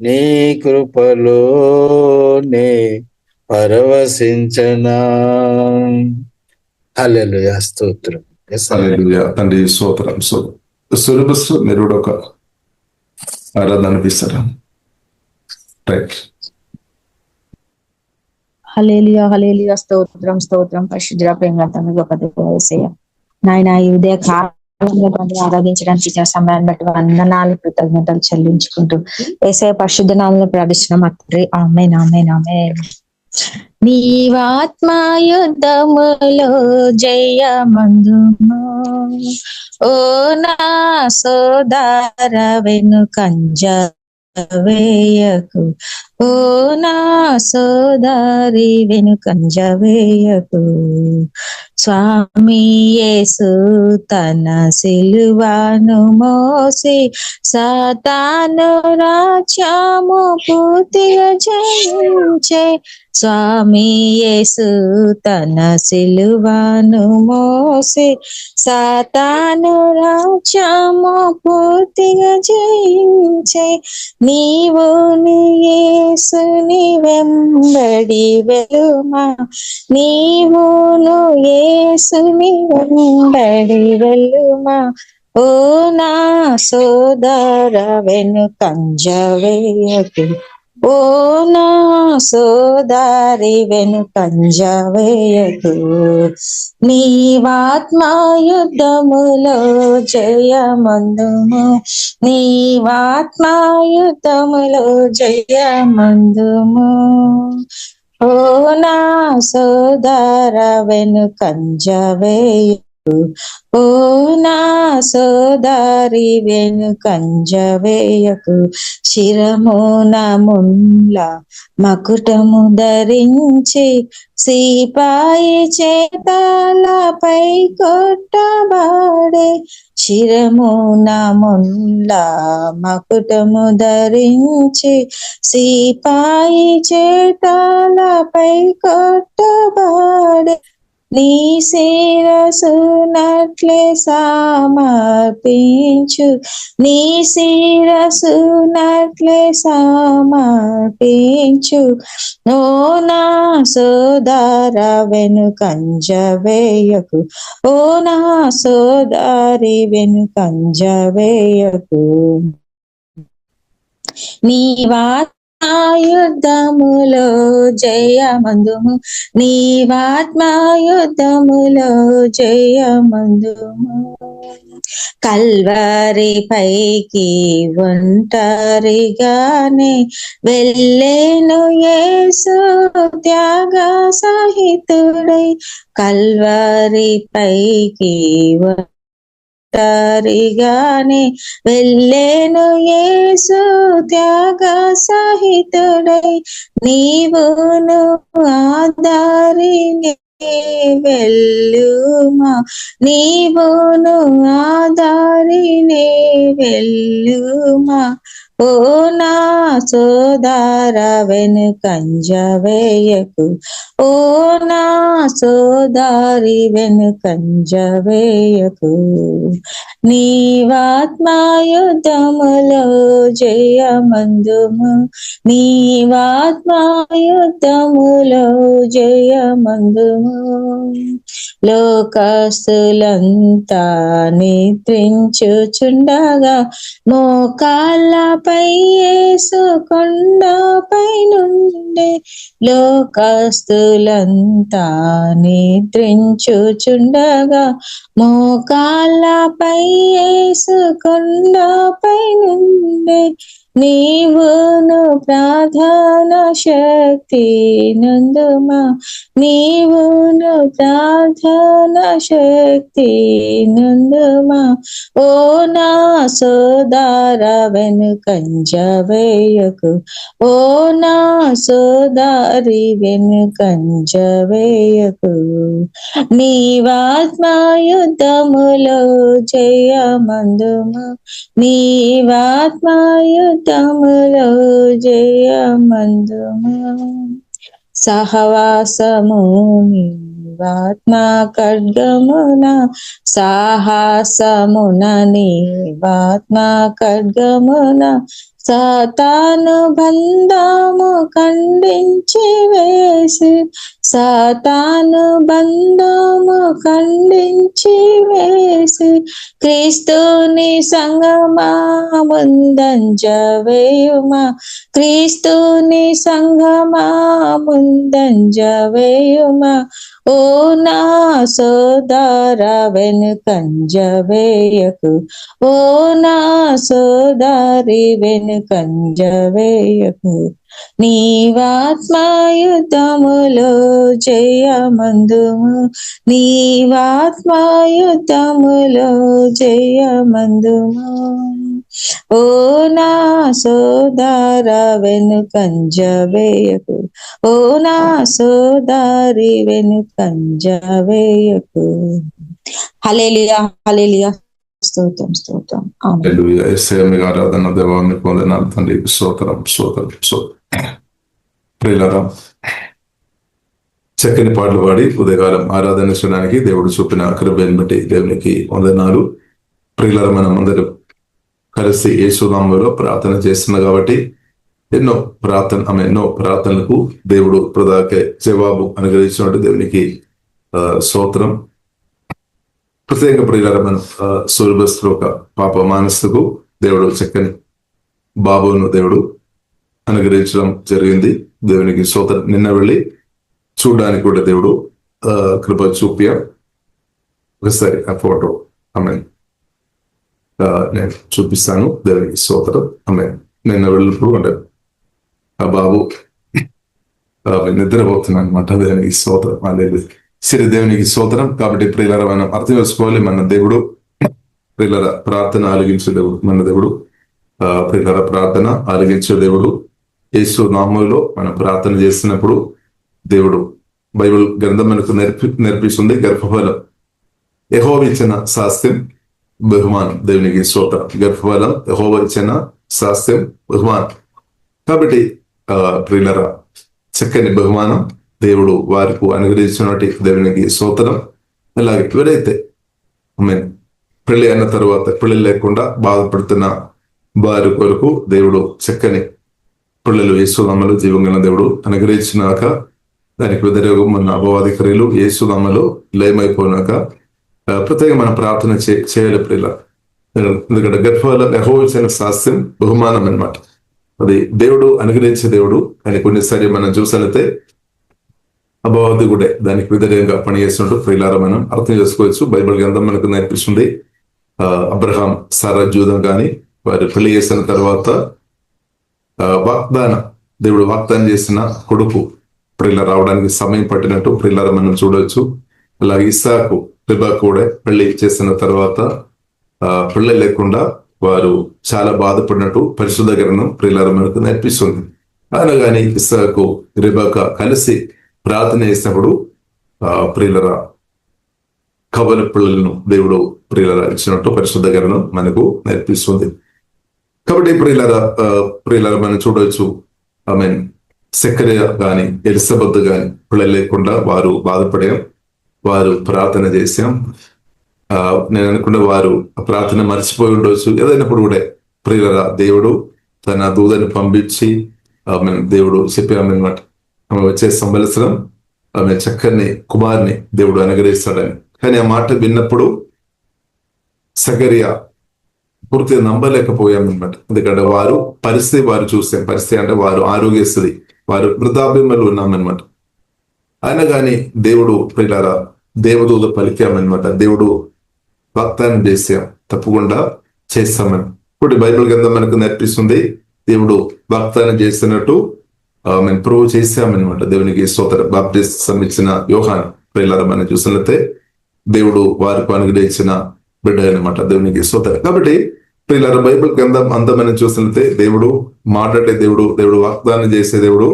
నీ కృపలోనే పరవశించనా. హల్లెలూయా, స్తోత్రం. హల్లెలూయా. తండ్రి స్తోత్రం. సిలబస్ మీరు కూడా ఒక ఆరాధన అనిపిస్తారా? రైట్. హల్లెలూయా, హల్లెలూయా, స్తోత్రం స్తోత్రం. పరిశుద్ధ ప్రేమ తండ్రి గొప్ప యేసయ్య నాయన, ఈ ఉదయ కాలంలో ఆరాధించడానికి ఇచ్చిన సమయాన్ని బట్టి వందనాలు, కృతజ్ఞతలు చెల్లించుకుంటూ యేసయ్య పరిశుద్ధ నామములో ప్రార్థిస్తున్నాం తండ్రి. ఆమేన్, ఆమేన్, ఆమేన్. నీవాత్మయుద్ధములో జయమందుము, ఓ నా సోదర వెనుకంజ వేయకు, ఓ నా సోదరి వెనుకంజ వేయకు. స్వామి యేసు తన సిలువను మోసి సాతాను రాజ్యము పూర్తిగా జయించే. స్వామి యేసు తన సిలువను మోసి సాతాను రాజ్యము పూర్తిగా జయించే. నీవు నీ యేసుని వెంబడి వెలుమా, నీవును యేసుని వెంబడి వెలుమా, ఓ నా సోదర వెనుకంజ వేయకు, ఓ నా సోదరి వెనుకంజ వేయకు. నీవాత్మయుద్ధములో జయమందుము, నీవాత్మయుద్ధములో జయమందుము, ఓ నా సోదర వెనుకంజ వేయకు, ఓ నా సోదరి వెనుకంజ వేయకు. శిరమున ముల్ల మకుటము ధరించి సిపాయి చేతలపై కొట్టబడే. శిరమున ముల్ల మకుటము ధరించి సిపాయి చేతలపై కొట్టబడే. నీ శిరసునట్లే సమర్పించు, నీ శిరసునట్లే సమర్పించు, ఓ నా సోదర వెనుకంజ వేయకు, ఓ నా సోదరి వెనుకంజ వేయకు. నీవాత్మయుద్ధములో జయమందుము, నీవాత్మయుద్ధములో జయమందుము. కల్వరి పైకి ఒంటరిగానే వెళ్ళేను యేసు త్యాగ సహితుడై. కల్వరి పైకి ఒంటరిగానే వెళ్ళేను యేసు త్యాగ సహితుడై. నీవును ఆదారిని వెళ్ళుమా, నీవును ఆదారిని వెళ్ళుమా, ఓ నా సోదర వెనుకంజ వేయకు, ఓ నా సోదరి వెనుకంజ వేయకు. నీవాత్మయుద్ధములో జయమందుము, నీవాత్మయుద్ధములో జయమందుము. లోకస్తులంతా నిద్రించుచుండగా మోకాళ్ళపై యేసు కొండపై నుండే. లోకస్తులంతా నిద్రించుచుండగా మోకాళ్ళపై యేసు కొండపై నుండే. నీవును ప్రార్థన శక్తి నందుమా, నీవును ప్రార్థన శక్తి నందుమా, ఓ నా సోదర వెనుకంజ వేయకు, ఓ నా సోదరి వెనుకంజ వేయకు. నీవాత్మయుద్ధములో జయమందుము, నీవాత్మయుద్ధములో జయమందుము. సహవాసము నీవాత్మ ఖడ్గమున సాహసమున నీవాత్మ ఖడ్గమున సాతాను బంధము ఖండించి వేసి సాతాను బంధము ఖండించి వేసి క్రీస్తుని సంగమా ముందంజ వేయుమా క్రీస్తుని సంగమా ముందంజ వేయుమా ఓ నా సోదర వెనుకంజ వేయకు ఓ నా సోదరి వెనుకంజ వేయకు నీవాత్మాయుధములో జయమందుము నీవాత్మాయుధములో జయమందుము ఓ నా సోదర వెనుకంజ వేయకు ఓ నా సోదరి వెనుకంజ వేయకు. హల్లెలూయా హల్లెలూయా స్తోత్రం స్తోత్రం ఆమేన్. హల్లెలూయా. యేసయ్య మీకు ఆరాధన దేవా, మీకు వందనాలు తండ్రి. స్తోత్రం స్తోత్రం స్తోత్రం. ప్రియులారా, చక్కని పాటలు పాడి ఉదయకాలం ఆరాధన చేయడానికి దేవుడు చూపిన కృపను బట్టి దేవునికి వందనాలు. ప్రియులారా, మనం అందరూ కలిసి యేసు నామములో ప్రార్థన చేస్తున్నాం కాబట్టి ఎన్నో ప్రార్థనలకు దేవుడు ప్రదాకే జవాబు అనుగ్రహించినట్టు దేవునికి స్తోత్రం. ప్రత్యేక ప్రియులారా, మన సూర్యబస్లో ఒక పాప మానసుకు దేవుడు చక్కని బాబును దేవుడు అనుగ్రహించడం జరిగింది. దేవునికి స్తోత్రం. నిన్న వెళ్ళి చూడడానికి కూడా దేవుడు కృప చూపాం. ఒకసారి ఆ ఫోటో నేను చూపిస్తాను. దేవునికి స్తోత్రం. నిన్న వెళ్ళినప్పుడు అంటే ఆ బాబు నిద్రపోతున్నాను అనమాట. దేవునికి స్తోత్రం. అనేది సిరి దేవునికి స్తోత్రం. కాబట్టి ప్రియులారా, మనం అర్థం చేసుకోవాలి, మన దేవుడు ప్రియులారా ప్రార్థన ఆలకించే దేవుడు. మన దేవుడు ప్రియులారా ప్రార్థన ఆలకించే దేవుడు. యేసు నామములో మనం ప్రార్థన చేస్తున్నప్పుడు దేవుడు బైబిల్ గ్రంథం మనకు నేర్పిస్తుంది. గర్భఫలం యెహోవా ఇచ్చిన స్వాస్థ్యం బహుమానం. దేవునికి స్తోత్రం. గర్భఫలం యెహోవా ఇచ్చిన స్వాస్థ్యం బహుమానం. కాబట్టి ప్రియులారా, చక్కని బహుమానం దేవుడు వారికి అనుగ్రహించినట్టు దేవునికి స్తోత్రం. అలాగే ఎవరైతే పెళ్లి అయిన తర్వాత పెళ్లి లేకుండా బాధపడుతున్న వారి కొరకు దేవుడు చక్కని పిల్లలు యేసునామములో జీవంగల దేవుడు అనుగ్రహించినాక దానికి వ్యతిరేకం మన అపవాది క్రియలు యేసునామములో లయమైపోయినాక ప్రత్యేక మన ప్రార్థన చేయాలి ప్రియుల. ఎందుకంటే గర్భఫలం యెహోవా ఇచ్చిన స్వాస్థ్యం బహుమానం అన్నమాట. అది దేవుడు అనుగ్రహించే దేవుడు. కానీ కొన్నిసారి మనం చూసినట్లయితే అపవాది కూడా దానికి వ్యతిరేకంగా పనిచేస్తున్నట్టు ప్రియులారా మనం అర్థం చేసుకోవచ్చు. బైబిల్ గ్రంథం మనకు నేర్పిస్తుంది. అబ్రహాం సారా జూదం కానీ వారు పెళ్లి చేసిన తర్వాత దేవుడు వాగ్దానం చేసిన కొడుకు ప్రియుల రావడానికి సమయం పట్టినట్టు ప్రియులారా మనం చూడవచ్చు. అలాగే ఇస్సాకు రిబకా కూడా పెళ్లి చేసిన తర్వాత పెళ్లి లేకుండా వారు చాలా బాధపడినట్టు పరిశుద్ధ గ్రంథం ప్రియులారా మనకు నేర్పిస్తుంది. అనగానే ఇస్సాకు రిబకా కలిసి ప్రార్థన చేసినప్పుడు ప్రియులరా కవల పిల్లలను దేవుడు ప్రియులరా ఇచ్చినట్టు పరిశుద్ధ గ్రంథం మనకు నేర్పిస్తుంది. కాబట్టి ప్రియులరా మనం చూడవచ్చు. సెకరియా గాని ఎలిజబెత్ గాని పిల్లలు లేకుండా వారు బాధపడాం, వారు ప్రార్థన చేశాం. నేను అనుకున్న వారు ప్రార్థన మర్చిపోయి ఉండవచ్చు. ఏదైనప్పుడు కూడా ప్రియులరా దేవుడు తన దూతని పంపించి దేవుడు చెప్పామన్నమాట, వచ్చే సంవత్సరం ఆమె చక్కని కుమార్ని దేవుడు అనుగ్రహిస్తాడని. కానీ ఆ మాట విన్నప్పుడు సకరియా పూర్తిగా నమ్మలేకపోయామన్నమాట. ఎందుకంటే వారు పరిస్థితి చూస్తే పరిస్థితి అంటే వారు ఆరోగ్యస్థితి, వారు వృద్ధాప్యంలో ఉన్నామన్నమాట. అయినా కానీ దేవుడు ప్రియులారా దేవదూత పలికామన్నమాట. దేవుడు వాగ్దానం చేశాం, తప్పకుండా చేస్తామని. ఇప్పుడు బైబిల్ గ్రంథం మనకు నేర్పిస్తుంది. దేవుడు వాగ్దానం చేస్తున్నట్టు మేము ప్రూవ్ చేశామన్నమాట. దేవునికి స్తోత్రం. బాప్టిజం ఇచ్చిన యోహాను ప్రియులారా మనం చూసినట్లయితే దేవుడు వారికి అనుగ్రహించిన బిడ్డ అనమాట. దేవునికి స్తోత్రం. కాబట్టి ప్రియులారా బైబిల్ గ్రంథం అంతా మనం చూసినట్లయితే దేవుడు మాట్లాడే దేవుడు, దేవుడు వాగ్దానం చేసే దేవుడు.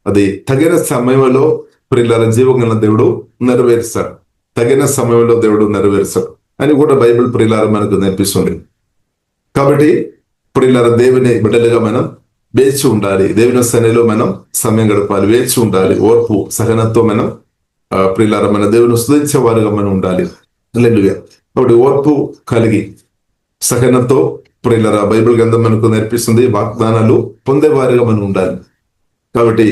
అది తగిన సమయంలో ప్రియులారా జీవగల దేవుడు నెరవేరుస్తాడు. తగిన సమయంలో దేవుడు నెరవేరుస్తాడు అని కూడా బైబిల్ ప్రియులారా మనకు నేర్పిస్తుంది. కాబట్టి ప్రియులారా దేవుని బిడ్డలుగా మనం వేచి ఉండాలి. దేవుని సన్నిధిలో మనం సమయం గడపాలి, వేచి ఉండాలి. ఓర్పు సహనంతో మనం ప్రియులారా మన దేవుని స్తుతించే వారుగా మనం ఉండాలి. హల్లెలూయా. కాబట్టి ఓర్పు కలిగి సహనంతో ప్రియులారా బైబిల్ గ్రంథం మనకు నేర్పిస్తుంది వాగ్దానాలు పొందేవారుగా మనం ఉండాలి. కాబట్టి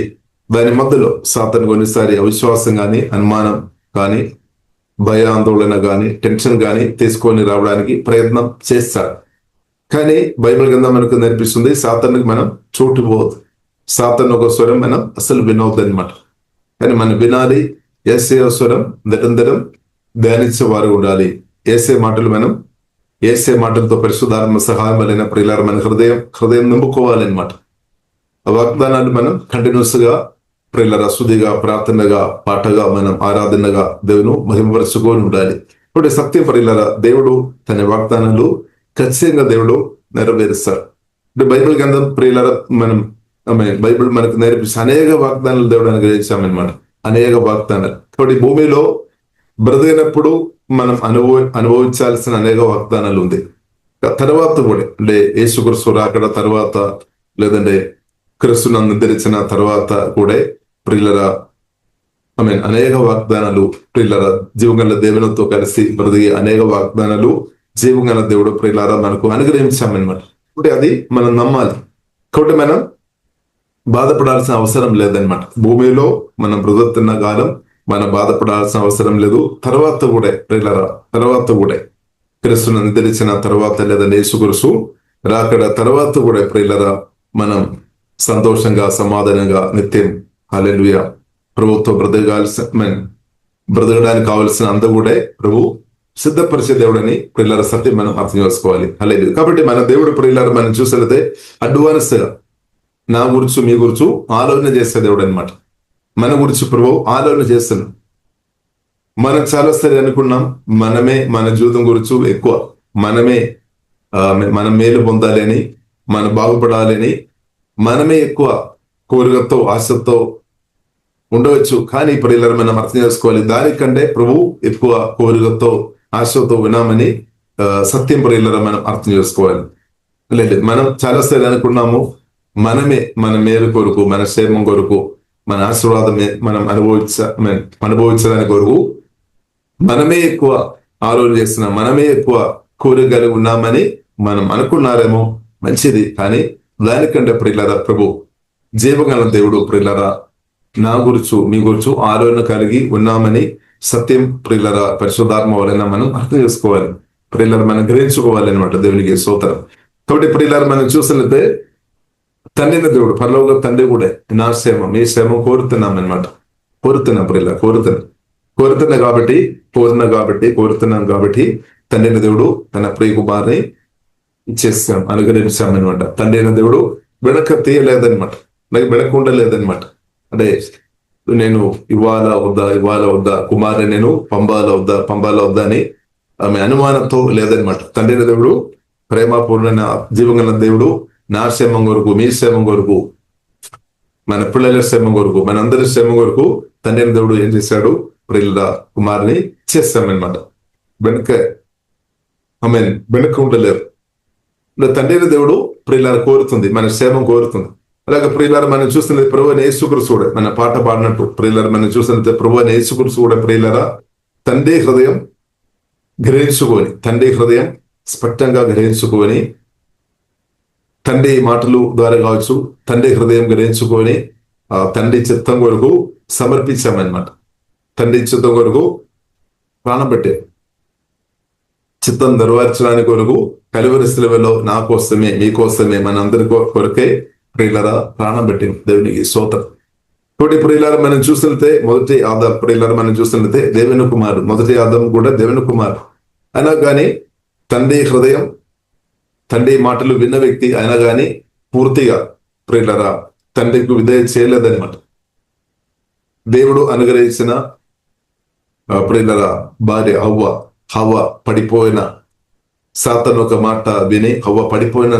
దాని మధ్యలో సాతాను కొన్నిసారి అవిశ్వాసం కానీ, అనుమానం కానీ, భయ ఆందోళన కానీ, టెన్షన్ కానీ తీసుకొని రావడానికి ప్రయత్నం చేస్తాడు. కానీ బైబిల్ గ్రంథం మనకు నేర్పిస్తుంది సాతానుకి మనం చోటు పోవద్దు. సాతాను ఒక స్వరం మనం అసలు వినవద్దు అనమాట. కానీ మనం వినాలి. యేసయ్య స్వరం నిరంతరం ధ్యానించే వారు ఉండాలి. యేసయ్య మాటలు మనం యేసయ్య మాటలతో పరిశుద్ధాత్మ సహాయం వలన ప్రియులారా మన హృదయం నింపుకోవాలన్నమాట. ఆ వాగ్దానాలు మనం కంటిన్యూస్ గా ప్రియులారా శుద్ధిగా, ప్రార్థనగా, పాటగా, మనం ఆరాధనగా దేవుని మహిమపరచుకొని ఉండాలి. ఇప్పుడు సత్యం ప్రియులారా దేవుడు తన వాగ్దానాలు ఖచ్చితంగా దేవుడు నెరవేరుస్తాడు. అంటే బైబిల్ గ్రంథం ప్రియులారా మనం బైబిల్ మనకు నేర్పిస్తే అనేక వాగ్దానాలు దేవుడు అనుగ్రహించామన్నమాట. అనేక వాగ్దానాలు. కాబట్టి భూమిలో బ్రతికినప్పుడు మనం అనుభవించాల్సిన అనేక వాగ్దానాలు ఉంది. తర్వాత కూడా అంటే యేసుక్రీస్తు రాకడ తర్వాత, లేదంటే క్రీస్తును నిద్రించిన తర్వాత కూడా ప్రియులరా అనేక వాగ్దానాలు ప్రియులరా జీవగల దేవునితో కలిసి బ్రతికి అనేక వాగ్దానాలు జీవగల దేవుడు ప్రియులారా మనకు అనుగ్రహించామన్నమాట. కాబట్టి అది మనం నమ్మాలి. కాబట్టి మనం బాధపడాల్సిన అవసరం లేదనమాట. భూమిలో మనం బ్రతుకుతున్న కాలం మనం బాధపడాల్సిన అవసరం లేదు. తర్వాత కూడా ప్రియులారా తర్వాత కూడా క్రీస్తును నిద్రించిన తర్వాత, లేదంటే యేసుక్రీస్తు రాకడ తర్వాత కూడా ప్రియులారా మనం సంతోషంగా, సమాధానంగా నిత్యం హల్లెలూయా ప్రభుత్వ బ్రతకడానికి కావలసిన అంత కూడా ప్రభు సిద్ధపరిచే దేవుడని ప్రియులార సత్యం మనం అర్థం చేసుకోవాలి. హల్లెలూయా. కాబట్టి మన దేవుడు ప్రియులార మనం చూసినట్లయితే అడ్వాన్స్ గా నా గురించి, మీ గురించి ఆలోచన చేసే దేవుడు అనమాట. మన గురించి ప్రభు ఆలోచన చేస్తున్నాం. మనం చాలా సరే అనుకున్నాం మనమే మన జీవితం గురించి ఎక్కువ మనం మేలు పొందాలి అని, మనం బాగుపడాలని మనమే ఎక్కువ కోరికతో, ఆశతో ఉండవచ్చు. కానీ ప్రియులారా మనం అర్థం చేసుకోవాలి దానికంటే ప్రభు ఎక్కువ కోరికతో, ఆశతో వినామని సత్యం ప్రియులారా మనం అర్థం చేసుకోవాలి. లేదు మనం చాలా సార్లు అనుకున్నాము మనమే మన మేలు కొరకు, మన క్షేమం కొరకు, మన ఆశీర్వాదమే మనం అనుభవించడానికి కొరకు మనమే ఎక్కువ ఆలోచన చేస్తున్నాం, మనమే ఎక్కువ కోరిక కలిగి ఉన్నామని మనం అనుకున్నారేమో, మంచిది. కానీ దానికంటే ప్రియులారా ప్రభు జీవగల దేవుడు ప్రియులారా నా గురించి, మీ గురించి ఆలోచన కలిగి ఉన్నామని సత్యం ప్రియులారా పరిశుద్ధాత్మ వలన మనం అర్థం చేసుకోవాలి. ప్రియులారా మనం గ్రహించుకోవాలి అనమాట. దేవునికి స్తోత్రం. కాబట్టి ప్రియులారా మనం చూసినట్లయితే తండ్రిన దేవుడు, పరలోక తండ్రి కూడా నా క్షేమం, మీ క్షేమం కోరుతున్నాం అనమాట. కోరుతున్నాం ప్రియులారా, కోరుతున్నాం కాబట్టి తండ్రిన దేవుడు తన ప్రియ కుమారుని ఇచ్చేస్తాం, అనుగ్రహించామన్నమాట. తండ్రి అయిన దేవుడు వెనక తీయలేదనమాట, నాకు వెనక ఉండలేదనమాట. అంటే నేను ఇవ్వాలా వద్దా, కుమారుని నేను పంపాలా వద్దా అని ఆమె అనుమానంతో లేదనమాట. తండ్రి అయిన దేవుడు ప్రేమపూర్ణ జీవగల దేవుడు నా క్షేమం కొరకు, మీ క్షేమం కొరకు, మన పిల్లల క్షేమం కొరకు, మన అందరి క్షేమం కొరకు తండ్రి అయిన దేవుడు ఏం చేశాడు? ప్రియుల కుమారుని చేస్తామన్నమాట. వెనక ఉండలేరు. తండ్రి దేవుడు ప్రియులార కోరుతుంది, మన క్షేమం కోరుతుంది. అలాగే ప్రియులార మనం చూస్తున్నది ప్రభువైన యేసుక్రీస్తు కూడా, మన పాట పాడినట్టు ప్రియులార మనం చూస్తున్నది ప్రభువైన యేసుక్రీస్తు కూడా ప్రియులార తండ్రి హృదయం స్పష్టంగా గ్రహించుకొని, తండ్రి మాటలు ద్వారా కావచ్చు, తండ్రి హృదయం గ్రహించుకొని తండ్రి చిత్తం కొరకు సమర్పించామన్నమాట. తండ్రి చిత్తం కొరకు ప్రాణం పెట్టే, చిత్తం నెరవేర్చడానికి కొరకు కలువరి శిలువలో నా కోసమే, మీకోసమే, మనందరి కొరకే ప్రియులారా ప్రాణం పెట్టింది. దేవునికి స్తోత్రం. కాబట్టి ప్రియులారా మనం చూసినట్లయితే మొదటి ఆదాం దేవుని కుమారుడు, మొదటి ఆదాం కూడా దేవుని కుమారుడు అయినా కానీ తండ్రి మాటలు విన్న వ్యక్తి అయినా కానీ పూర్తిగా ప్రియులారా తండ్రికి విధేయత చేయలేదన్నమాట. దేవుడు అనుగ్రహించిన ప్రియులారా భార్య హవ్వ పడిపోయిన సాతాను ఒక మాట విని హవ్వ పడిపోయిన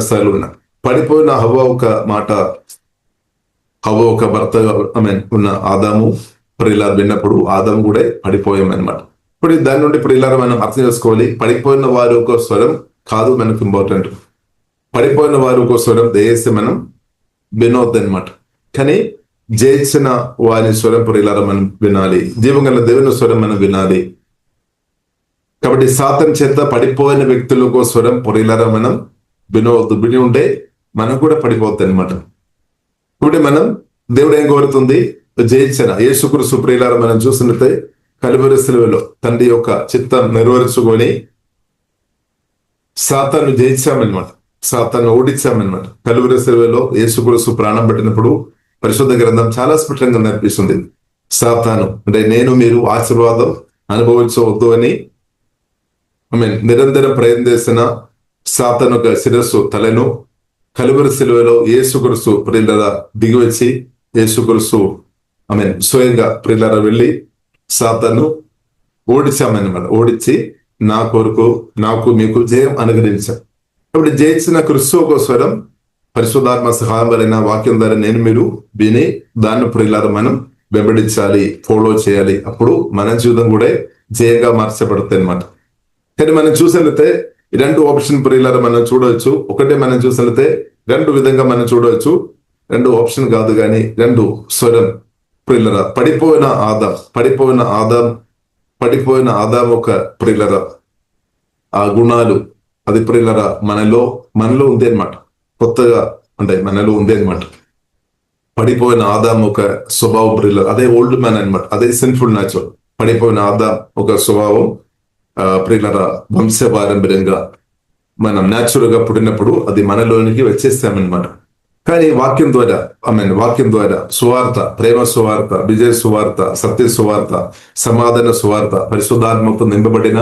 హవ్వ ఒక మాట, హవ్వ ఒక భర్త ఉన్న ఆదాము ప్రియులార విన్నప్పుడు ఆదాము కూడా పడిపోయామన్నమాట. ఇప్పుడు దాని నుండి ప్రియులార మనం అర్థం చేసుకోవాలి, పడిపోయిన వారు ఒక స్వరం కాదు మనకు ఇంపార్టెంట్. పడిపోయిన వారు ఒక స్వరం దయచేసి మనం వినొద్దనమాట. కానీ జయించిన వారి స్వరం ప్రియులారా మనం వినాలి. జీవంగల దేవుని స్వరం మనం వినాలి. కాబట్టి సాతాను చేత పడిపోయిన వ్యక్తులకు స్వరం ప్రియులారా మనం వినవద్దు. విని ఉంటే మనం కూడా పడిపోతుంది అనమాట. ఇప్పుడు మనం దేవుడు ఏం కోరుతుంది? జయించిన యేసుక్రీస్తు ప్రియులారా మనం చూసినట్లయితే కలువరి శిలువలో తండ్రి యొక్క చిత్తం నెరవేర్చుకొని సాతాను జయించామన్నమాట. సాతాను ఓడించామన్నమాట. కలువరి శిలువలో యేసుక్రీస్తు ప్రాణం పెట్టినప్పుడు పరిశుద్ధ గ్రంథం చాలా స్పష్టంగా నేర్పిస్తుంది. సాతాను అంటే నేను మీరు ఆశీర్వాదం అనుభవించవద్దు అని నిరంతరం ప్రయత్నం చేసిన సాతాను యొక్క శిరస్సు తలను కలువరి శిలువలో యేసుక్రీస్తు ప్రియులారా దిగివచ్చి యేసుక్రీస్తు స్వయంగా ప్రియులారా వెళ్ళి సాతాను ఓడించామన్నమాట. ఓడించి నా కొరకు నాకు మీకు జయం అనుగ్రహించాం. కాబట్టి జయించిన క్రీస్తు స్వరం పరిశుద్ధాత్మ సహాయమైన వాక్యం ద్వారా నేను మీరు విని దాన్ని ప్రియులారా మనం వెంబడించాలి, ఫాలో చేయాలి. అప్పుడు మన జీవితం కూడా జయంగా మార్చబడుతుంది అనమాట. కానీ మనం చూసినట్లయితే రెండు ఆప్షన్ ప్రియులారా మనం చూడవచ్చు. ఒకటే మనం చూసినట్లయితే రెండు విధంగా మనం చూడవచ్చు. రెండు ఆప్షన్ కాదు కానీ రెండు స్వరం ప్రియులారా. పడిపోయిన ఆదాం ఒక ప్రియులారా ఆ గుణాలు అది ప్రియులారా మనలో ఉంది అనమాట. కొత్తగా అంటే మనలో ఉంది అనమాట. పడిపోయిన ఆదాం ఒక స్వభావం ప్రియులారా, అదే ఓల్డ్ మ్యాన్ అనమాట. అదే సిన్ఫుల్ నేచర్. పడిపోయిన ఆదాం ఒక స్వభావం ప్రియులారా వంశపారంపర్యంగా మనం న్యాచురల్ గా పుట్టినప్పుడు అది మనలోనికి వచ్చేస్తామన్నమాట. కానీ వాక్యం ద్వారా సువార్త, ప్రేమ సువార్త, విజయ సువార్త, సత్య సువార్త, సమాధాన సువార్త, పరిశుద్ధాత్మతో నింపబడిన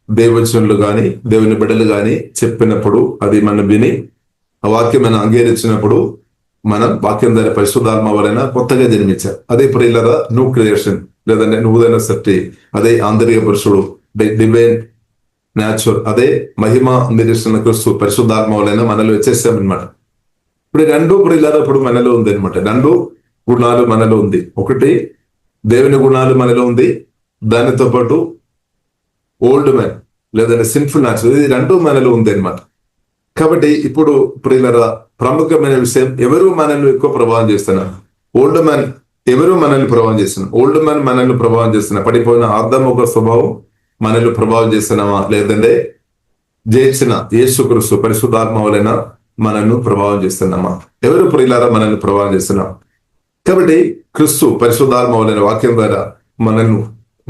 దేవచనులు గాని దేవుని బిడ్డలు గాని చెప్పినప్పుడు అది మనం విని ఆ వాక్యం మనం అంగీకరించినప్పుడు మనం వాక్యం ద్వారా పరిశుద్ధాత్మ వలన కొత్తగా జన్మించాం. అదే ప్రియులారా న్యూ క్రియేషన్ లేదంటే నూతన సృష్టి. అదే ఆంతరిక పురుషుడు, డివైన్ న్యాచురల్, అదే మహిమ నిరీక్షణ క్రీస్తు పరిశుద్ధాత్మ వలన మనలో వచ్చేసామన్నమాట. ఇప్పుడు రెండు ప్రియులారా ఇప్పుడు మనలో ఉంది అనమాట. రెండు గుణాలు మనలో ఉంది. ఒకటి దేవుని గుణాలు మనలో ఉంది, దానితో పాటు ఓల్డ్ మ్యాన్ లేదంటే సిన్ఫుల్ న్యాచురల్, ఇది రెండు మనలో ఉంది అనమాట. కాబట్టి ఇప్పుడు ప్రియులారా ప్రముఖమైన విషయం, ఎవరు మనల్ని ఎక్కువ ప్రభావం చేస్తున్నారు? ఓల్డ్ మ్యాన్ ఎవరు మనల్ని ప్రభావం చేస్తున్నారు? ఓల్డ్ మ్యాన్ మనల్ని ప్రభావం చేస్తున్నారు. పడిపోయిన ఆదాము ఒక స్వభావం మనల్ని ప్రభావం చేస్తున్నామా, లేదంటే జయించిన యేసుక్రీస్తు పరిశుద్ధాత్మ వలన మనల్ని ప్రభావం చేస్తున్నామా? ఎవరు ప్రియులారా మనల్ని ప్రభావం చేస్తున్నాం? కాబట్టి క్రీస్తు పరిశుద్ధాత్మ వలన వాక్యం ద్వారా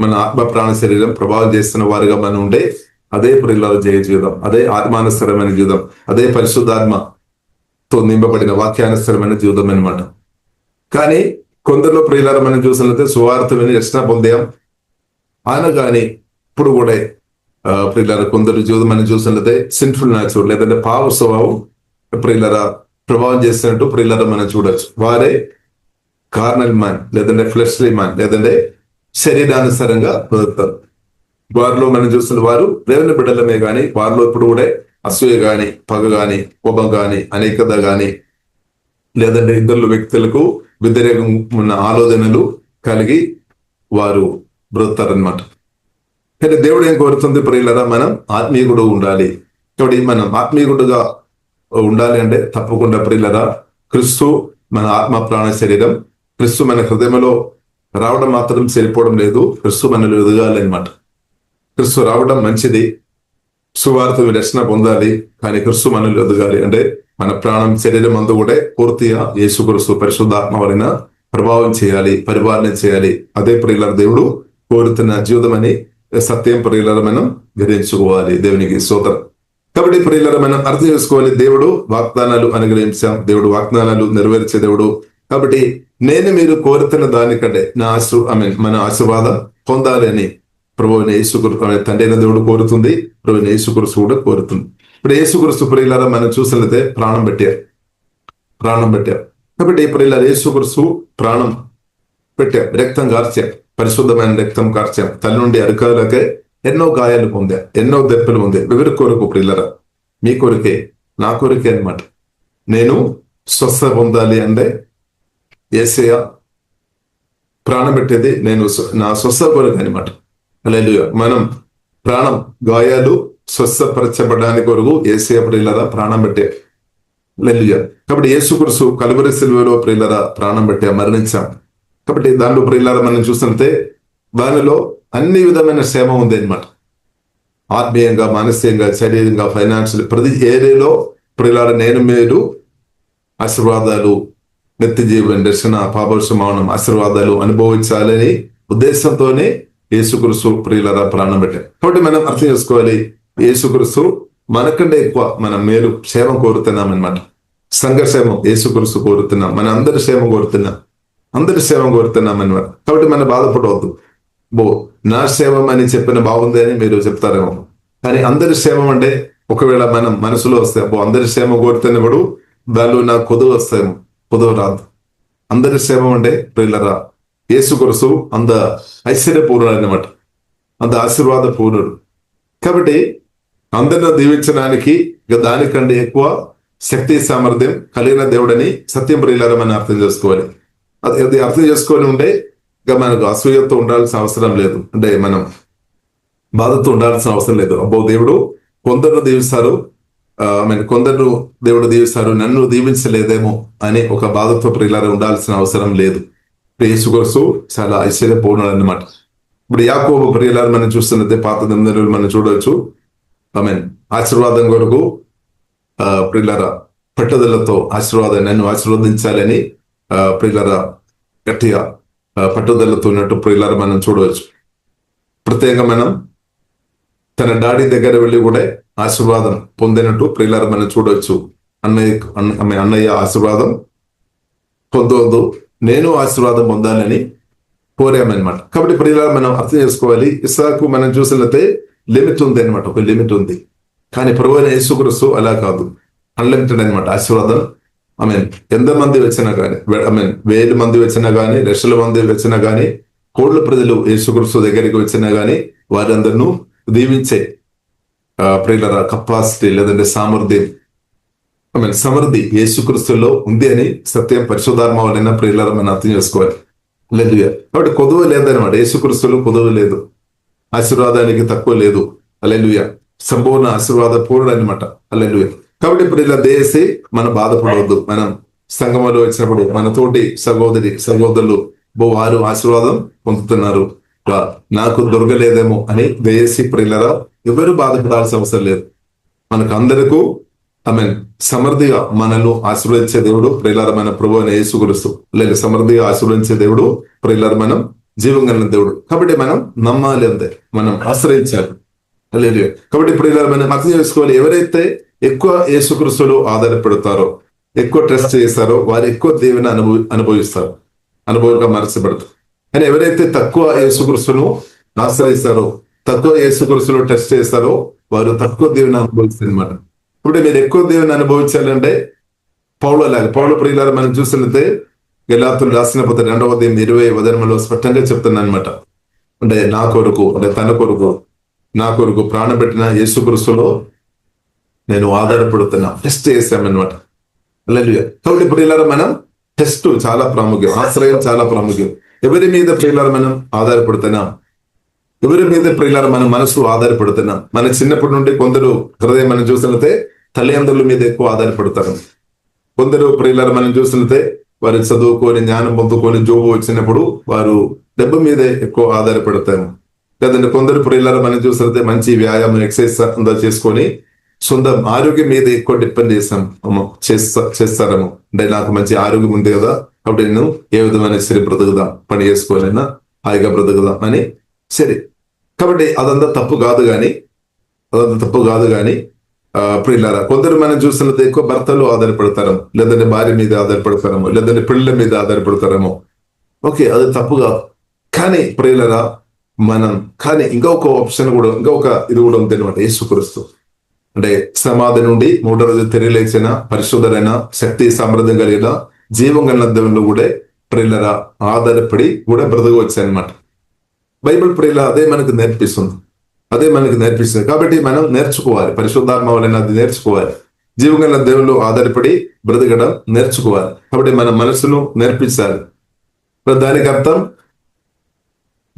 మన ఆత్మ ప్రాణ శరీరం ప్రభావం చేస్తున్న వారుగా మనం ఉండే అదే ప్రియులారా జయ జీవితం, అదే ఆత్మానుసరమైన జీవితం, అదే పరిశుద్ధాత్మతో నింపబడిన వాక్యానుసరమైన జీవితం అనమాట. కానీ కొందరిలో ప్రియులారా మనం చూసినట్లయితే సువార్త విని రక్షణ పొందాం ఆయన కానీ ఇప్పుడు కూడా ప్రియులారా కొందరు జీవితం మనం చూసినట్లయితే సిన్ఫుల్ న్యాచురల్ లేదంటే పావ స్వభావం ప్రియులారా ప్రభావం చేస్తున్నట్టు ప్రియులారా మనం చూడొచ్చు. వారే కార్నల్ మ్యాన్ లేదంటే ఫ్లెష్లీ మ్యాన్ లేదంటే శరీరానుసారంగా బ్రతుకుతారు. వారిలో మనం చూస్తున్న వారు దేవుని బిడ్డలమే గాని వారిలో ఇప్పుడు కూడా అసూయ గాని, పగ గాని, కోపం గాని, అనేకత గాని లేదంటే ఇద్దరు వ్యక్తులకు వ్యతిరేకం ఉన్న ఆలోచనలు కలిగి వారు బ్రతుకుతారనమాట. కానీ దేవుడు ఏం కోరుతుంది ప్రియులారా? మనం ఆత్మీయుడు ఉండాలి. కాబట్టి మనం ఆత్మీయుడుగా ఉండాలి అంటే తప్పకుండా ప్రియులారా క్రీస్తు మన ఆత్మ ప్రాణ శరీరం, క్రీస్తు మన హృదయంలో రావడం మాత్రం సరిపోవడం లేదు, క్రీస్తు మనలో ఎదగాలి అనమాట. క్రీస్తు రావడం మంచిది, సువార్త రక్షణ పొందాలి, కానీ క్రీస్తు మనలో ఎదగాలి అంటే మన ప్రాణం శరీరం అంతా కూడా పూర్తిగా యేసుక్రీస్తు పరిశుద్ధాత్మ వలన ప్రభావం చేయాలి, పరిపాలన చేయాలి. అదే ప్రియులారా దేవుడు కోరుతున్న జీవితం అని సత్యం ప్రియులారా మనం గ్రహించుకోవాలి. దేవునికి స్తోత్రం. కాబట్టి ప్రియులారా మనం అర్థం చేసుకోవాలి, దేవుడు వాగ్దానాలు అనుగ్రహించాం, దేవుడు వాగ్దానాలు నెరవేర్చే దేవుడు. కాబట్టి నేను మీరు కోరుతున్న దానికంటే మన ఆశీర్వాదం పొందాలి అని ప్రభువైన యేసుక్రీస్తు తండ్రి అయిన దేవుడు కోరుతుంది, ప్రభువైన యేసుక్రీస్తు కూడా కోరుతుంది. ఇప్పుడు యేసుక్రీస్తు ప్రియులారా మనం చూసినట్లయితే ప్రాణం పెట్టారు. కాబట్టి ప్రియులారా యేసుక్రీస్తు ప్రాణం పెట్టాం, రక్తం కార్చాం, పరిశుద్ధమైన రక్తం కార్చాం, తల నుండి అరికాలకే ఎన్నో గాయాలు పొందా, ఎన్నో దెబ్బలు పొందా. ఎవరి కొరకు ప్రియులారా? మీ కొరకే, నా కొరకే అనమాట. నేను స్వస్థ పొందాలి అంటే యేసయ్య ప్రాణం పెట్టేది నేను నా స్వస్థ కొరకు అనమాట. హల్లెలూయా. మనం ప్రాణం గాయాలు స్వస్థపరచబడడానికి కొరకు యేసయ్య ప్రియులారా ప్రాణం పెట్టే. హల్లెలూయా. కాబట్టి యేసుక్రీస్తు కలువరి సిలువలో ప్రియులరా ప్రాణం పెట్టి మరణించాం. కాబట్టి దానిలో ప్రియులరా మనం చూస్తుంటే దానిలో అన్ని విధమైన శ్రమ ఉంది అనమాట. ఆత్మీయంగా, మానసికంగా, శారీరకంగా, ఫైనాన్షియల్ ప్రతి ఏరియాలో ప్రియులారా నేను మీరు ఆశీర్వాదాలు, నిత్య జీవన దర్శన, పాపక్షమానం ఆశీర్వాదాలు అనుభవించాలని ఉద్దేశంతోనే యేసుక్రీస్తు ప్రియులరా ప్రాణం పెట్టారు. కాబట్టి మనం అర్థం చేసుకోవాలి, యేసుక్రీస్తు మనకంటే ఎక్కువ మన మేలు క్షేమం కోరుతున్నాం అనమాట. సంఘక్షేమం యేసుక్రీస్తు కోరుతున్నాం, మన అందరి క్షేమం కోరుతున్నాం, అందరి క్షేమం కోరుతున్నాం అనమాట. కాబట్టి మనం బాధపడవద్దు. నా క్షేమం అని చెప్పిన బాగుంది అని మీరు చెప్తారేమో, కానీ అందరి క్షేమం అంటే ఒకవేళ మనం మనసులో వస్తే అందరి క్షేమం కోరుతున్నప్పుడు దానిలో నాకు కొదువు వస్తాయేమో, కొదువు రాదు. అందరి క్షేమం అంటే ప్రియులరా యేసుక్రీస్తు అంత ఐశ్వర్యపూర్ణుడు అనమాట, అంత ఆశీర్వాద పూర్ణుడు. కాబట్టి అందరిని దీవించడానికి దానికంటే ఎక్కువ శక్తి సామర్థ్యం కలిగిన దేవుడని సత్యం ప్రియులారా మనం అర్థం చేసుకోవాలి. అది అర్థం చేసుకొని ఉంటే ఇక మనకు అసూయతో ఉండాల్సిన అవసరం లేదు, అంటే మనం బాధతో ఉండాల్సిన అవసరం లేదు. దేవుడు కొందరు దీవిస్తారు, కొందరు దేవుడు దీవిస్తారు, నన్ను దీవించలేదేమో అని ఒక బాధతో ప్రియులారా ఉండాల్సిన అవసరం లేదు. యేసుక్రీస్తు చాలా ఐశ్వర్యపూర్ణుడు అన్నమాట. ఇప్పుడు యాకోబు ప్రియులారా మనం చూస్తున్నట్టే పాత నిబంధనలు మనం చూడవచ్చు. ఆశీర్వాదం కొరకు ప్రియులారా పట్టుదలతో ఆశీర్వాదం నన్ను ఆశీర్వదించాలని ప్రియులారా గట్టిగా పట్టుదలతో ఉన్నట్టు ప్రియులారా మనం చూడవచ్చు. ప్రత్యేకంగా మనం తన డాడీ దగ్గర వెళ్ళి కూడా ఆశీర్వాదం పొందినట్టు ప్రియులారా మనం చూడవచ్చు. అన్నయ్య ఆశీర్వాదం పొందవద్దు, నేను ఆశీర్వాదం పొందాలని కోరామన్నమాట. కాబట్టి ప్రియులారా మనం అర్థం చేసుకోవాలి, ఇస్సాకు మనం చూసినట్లయితే లిమిట్ ఉంది అనమాట, ఒక లిమిట్ ఉంది. కానీ ప్రభువైన యేసుక్రీస్తు అలా కాదు, అన్లిమిటెడ్ అనమాట ఆశీర్వాదం. ఎంతమంది వచ్చినా కానీ, 1000 మంది వచ్చినా కానీ, లక్షల మంది వచ్చినా కానీ, కోట్ల ప్రజలు యేసుక్రీస్తు దగ్గరికి వచ్చినా కానీ వారందరినూ దీవించే ప్రియులరా కెపాసిటీ లేదంటే సామర్థ్యం, సమృద్ధి యేసుక్రీస్తులో ఉంది అని సత్యం పరిశుద్ధాత్మ వలన ప్రియులరా మనం అర్థం చేసుకోవాలి. లేదు కాబట్టి కొదువు లేదనమాట, యేసుక్రీస్తులో కొదువు లేదు, ఆశీర్వాదానికి తక్కువ లేదు. హల్లెలూయా. సంపూర్ణ ఆశీర్వాద పూర్ణుడు అనమాట. హల్లెలూయా. కాబట్టి ఇప్పుడు ఇలా దేశి మనం బాధపడవద్దు. మనం సంఘంలో వచ్చినప్పుడు మన తోటి సహోదరులు వారు ఆశీర్వాదం పొందుతున్నారు, నాకు దొరకలేదేమో అని దయచేసి ప్రియులరా ఎవరు బాధపడాల్సిన అవసరం లేదు. మనకు అందరికీ సమృద్ధిగా మనల్ని ఆశీర్వదించే దేవుడు ప్రియులరా మన ప్రభువు అయిన యేసుక్రీస్తు. లేదు, సమృద్ధిగా ఆశీర్వదించే దేవుడు ప్రియులరా మనం జీవం కలిగిన దేవుడు. కాబట్టి మనం నమ్మాలి, అంతే, మనం ఆశ్రయించాలి. హల్లెలూయా. కాబట్టి ఇప్పుడు ఇలా మనం అర్థం చేసుకోవాలి, ఎవరైతే ఎక్కువ యేసుక్రీస్తులో ఆధారపడతారో, ఎక్కువ ట్రస్ట్ చేస్తారో వారు ఎక్కువ దేవుని అనుభవిస్తారు, అనుభవంగా మార్చబడతారు. కానీ ఎవరైతే తక్కువ యేసుక్రీస్తును ఆశ్రయిస్తారో, తక్కువ యేసుక్రీస్తులో ట్రస్ట్ చేస్తారో వారు తక్కువ దేవుని అనుభవిస్తారు అనమాట. ఇప్పుడు మీరు ఎక్కువ దేవుని అనుభవించాలంటే పౌలు ప్రియులారా మనం చూసినట్లయితే గలాతీయులు రాసిన పత్రిక 2వ అధ్యాయం 20వ వచనంలో స్పష్టంగా చెప్తున్నా అనమాట. అంటే నా కొరకు, అంటే తన కొరకు, నా కొరకు ప్రాణం పెట్టిన యేసుక్రీస్తులో నేను ఆధారపడుతున్నా, టెస్ట్ చేశామన్నమాట. హల్లెలూయా. కాబట్టి ప్రియులారా మనం టెస్ట్ చాలా ప్రాముఖ్యం, ఆశ్రయం చాలా ప్రాముఖ్యం. ఎవరి మీద ప్రియులారా మనం ఆధారపడుతున్నాం, ఎవరి మీద ప్రియులారా మన మనసు ఆధారపడుతున్నాం. మన చిన్నప్పటి నుండి కొందరు హృదయం మనం చూసినట్లయితే తల్లిదండ్రుల మీద ఎక్కువ ఆధారపడతారు. కొందరు ప్రియులారా మనం చూసినట్లయితే వారు చదువుకొని జ్ఞానం పొందుకొని జోబు వచ్చినప్పుడు వారు డబ్బు మీదే ఎక్కువ ఆధారపడతాము. లేదంటే కొందరు ప్రియులారా మనం చూసినట్లయితే మంచి వ్యాయామం, ఎక్సర్సైజ్ అంతా చేసుకొని సొంత ఆరోగ్యం మీద ఎక్కువ డిపెండ్ చేస్తారేమో. అంటే నాకు మంచి ఆరోగ్యం ఉంది కదా, కాబట్టి నేను ఏ విధమైన సరే బ్రతుకుదాం, పని చేసుకోవాలైనా హాయిగా బ్రతుకుదాం అని. సరే, కాబట్టి అదంతా తప్పు కాదు కానీ ప్రియులారా కొందరు మనం చూస్తున్నది ఎక్కువ భర్తలు ఆధారపడతారేమో, లేదంటే భార్య మీద ఆధారపడతారేమో, లేదంటే పిల్లల మీద ఆధారపడతారేమో. ఓకే, అది తప్పు కాదు. కానీ ప్రియులారా కానీ ఇంకొక ఆప్షన్ కూడా, ఇది కూడా ఉంది అనమాట. యేసుక్రీస్తు అంటే సమాధి నుండి 3వ రోజు తిరిగి లేచిన పరిశుద్ధుడైన శక్తి సామర్థ్యం కలిగిన జీవం కలిగిన దేవుళ్ళు కూడా ప్రియులారా ఆధారపడి కూడా బ్రతకవచ్చు అనమాట. బైబిల్ ప్రియులారా అదే మనకు నేర్పిస్తుంది. కాబట్టి మనం నేర్చుకోవాలి, పరిశుద్ధాత్మ వలన అది నేర్చుకోవాలి. జీవం కలిగిన దేవుళ్ళు ఆధారపడి బ్రతకడం నేర్చుకోవాలి. కాబట్టి మన మనసును నేర్పించాలి. దానికి అర్థం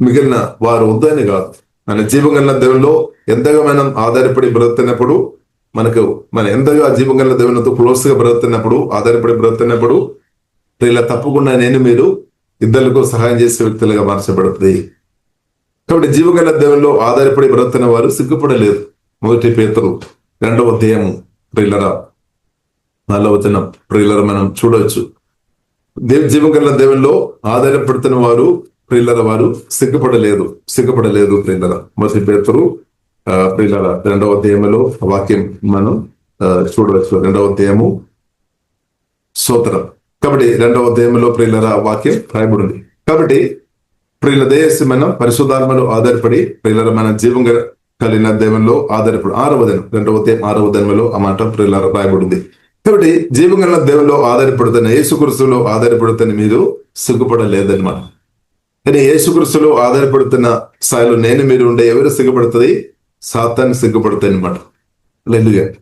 మిగిలిన వారు వద్దని కాదు. మన జీవం కలిగిన దేవుల్లో ఎంతగా మనం ఆధారపడి బ్రతుకుతున్నప్పుడు మన ఎంతగా జీవం గల దేవునితో క్లోజ్ గా బ్రతున్నప్పుడు, ఆధారపడి బ్రతున్నప్పుడు ఇలా తప్పకుండా మీరు ఇద్దరులకు సహాయం చేసే వ్యక్తులుగా మార్చబడుతుంది. కాబట్టి జీవగల దేవుల్లో ఆధారపడి బ్రతున్న వారు సిగ్గుపడలేదు. 1 పేతురు 2వ అధ్యాయము ప్రియులరా 4వ వచనం ప్రియులరా మనం చూడవచ్చు. జీవగల దేవుల్లో ఆధారపడుతున్న వారు ప్రియులర వారు సిగ్గుపడలేదు ప్రియులరా. 1 పేతురు ప్రియులరా 2వ అధ్యాయంలో వాక్యం మనం చూడవచ్చు. 2వ అధ్యాయము స్తోత్రం. కాబట్టి 2వ అధ్యాయంలో ప్రియులరా వాక్యం రాయబడింది. కాబట్టి ప్రియుల దయచేసి మనం పరిశుద్ధాత్మలో ఆధారపడి ప్రియులర మన జీవం కలిగిన దేవుల్లో ఆధారపడి 2వ అధ్యాయం 6వ వచనంలో ఆ మాట ప్రియులర రాయబడింది. కాబట్టి జీవం కలిగిన దేవుల్లో ఆధారపడుతున్న యేసుక్రీస్తులో ఆధారపడుతున్న మీరు సిగ్గుపడలేదన్నమాట. కానీ యేసుక్రీస్తులో ఆధారపడుతున్న స్థాయిలో మీరు ఉండే ఎవరు సిగ్గుపడుతుంది? సాతాను సిగ్గుపడుతుంది అనమాట.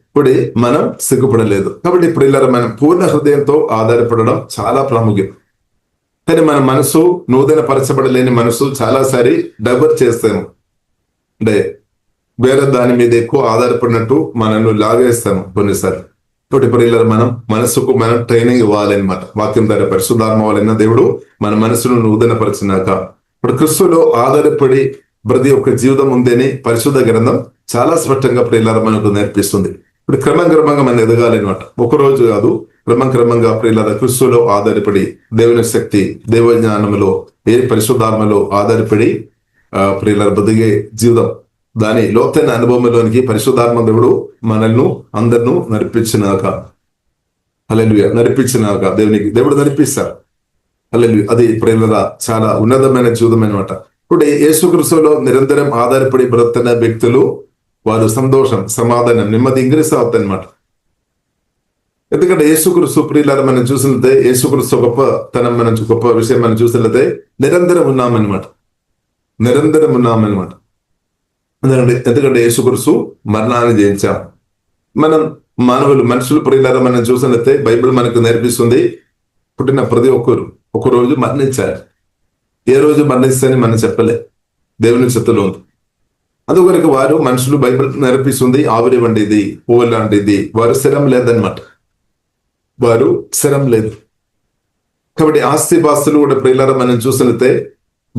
ఇప్పుడు మనం సిగ్గుపడలేదు. కాబట్టి ప్రియులర మనం పూర్ణ హృదయంతో ఆధారపడడం చాలా ప్రాముఖ్యం. కానీ మన మనసు నూతన పరచబడలేని మనసు చాలాసారి డైవర్ట్ చేస్తాము, అంటే వేరే దాని మీద ఎక్కువ ఆధారపడినట్టు మనల్ని లాగేస్తాము కొన్నిసార్లు. కాబట్టి ప్రియులర మనసుకు మనం ట్రైనింగ్ ఇవ్వాలన్నమాట. వాక్యం ద్వారా పరిశుద్ధాత్మ వలన దేవుడు మన మనసును నూతన పరిచినాక ఇప్పుడు క్రీస్తులో ఆధారపడి ప్రతి ఒక్క జీవితం ఉందని పరిశుద్ధ గ్రంథం చాలా స్పష్టంగా ప్రియులర మనకు నేర్పిస్తుంది. ఇప్పుడు క్రమంగా మనం ఎదగాలన్నమాట. ఒకరోజు కాదు, క్రమంగా ప్రియులర క్రీస్తులో ఆధారపడి దేవుని శక్తి దైవ జ్ఞానంలో పరిశుద్ధాత్మలో ఆధారపడి ప్రియులర బతికే జీవితం, దాని లోతైన అనుభవంలోనికి పరిశుద్ధాత్మ దేవుడు మనల్ని అందరినూ నడిపించినాక దేవుడు నడిపిస్తారు. అది ప్రియులర చాలా ఉన్నతమైన జీవితం అనమాట. ఇప్పుడు యేసుక్రీస్తులో నిరంతరం ఆధారపడి బ్రతున్న వ్యక్తులు వారు సంతోషం, సమాధానం, నెమ్మది ఇంక్రీస్ అవుతాయి అనమాట. ఎందుకంటే యేసుక్రీస్తు ప్రియులారా మనం చూసినట్లయితే యేసుక్రీస్తు గొప్పతనం గొప్ప విషయం మనం చూసినట్లయితే నిరంతరం ఉన్నామన్నమాట. ఎందుకంటే యేసుక్రీస్తు మరణాన్ని జయించాం. మనం మనుషులు ప్రియులారా మనం చూసినట్లయితే బైబిల్ మనకు నేర్పిస్తుంది, పుట్టిన ప్రతి ఒక్కరు ఒక రోజు మరణించారు. ఏ రోజు మరణిస్తారని మనం చెప్పలే, దేవుని చేతిలో ఉంది. అందుకొరకు వారు మనుషులు బైబిల్ నేర్పిస్తుంది ఆవిరి వంటిది, పువ్వు లాంటిది. వారు స్థిరం లేదనమాట, వారు స్థిరం లేదు. కాబట్టి ఆస్తి పాస్తులు కూడా ప్రియులారా మనం చూసినట్లయితే,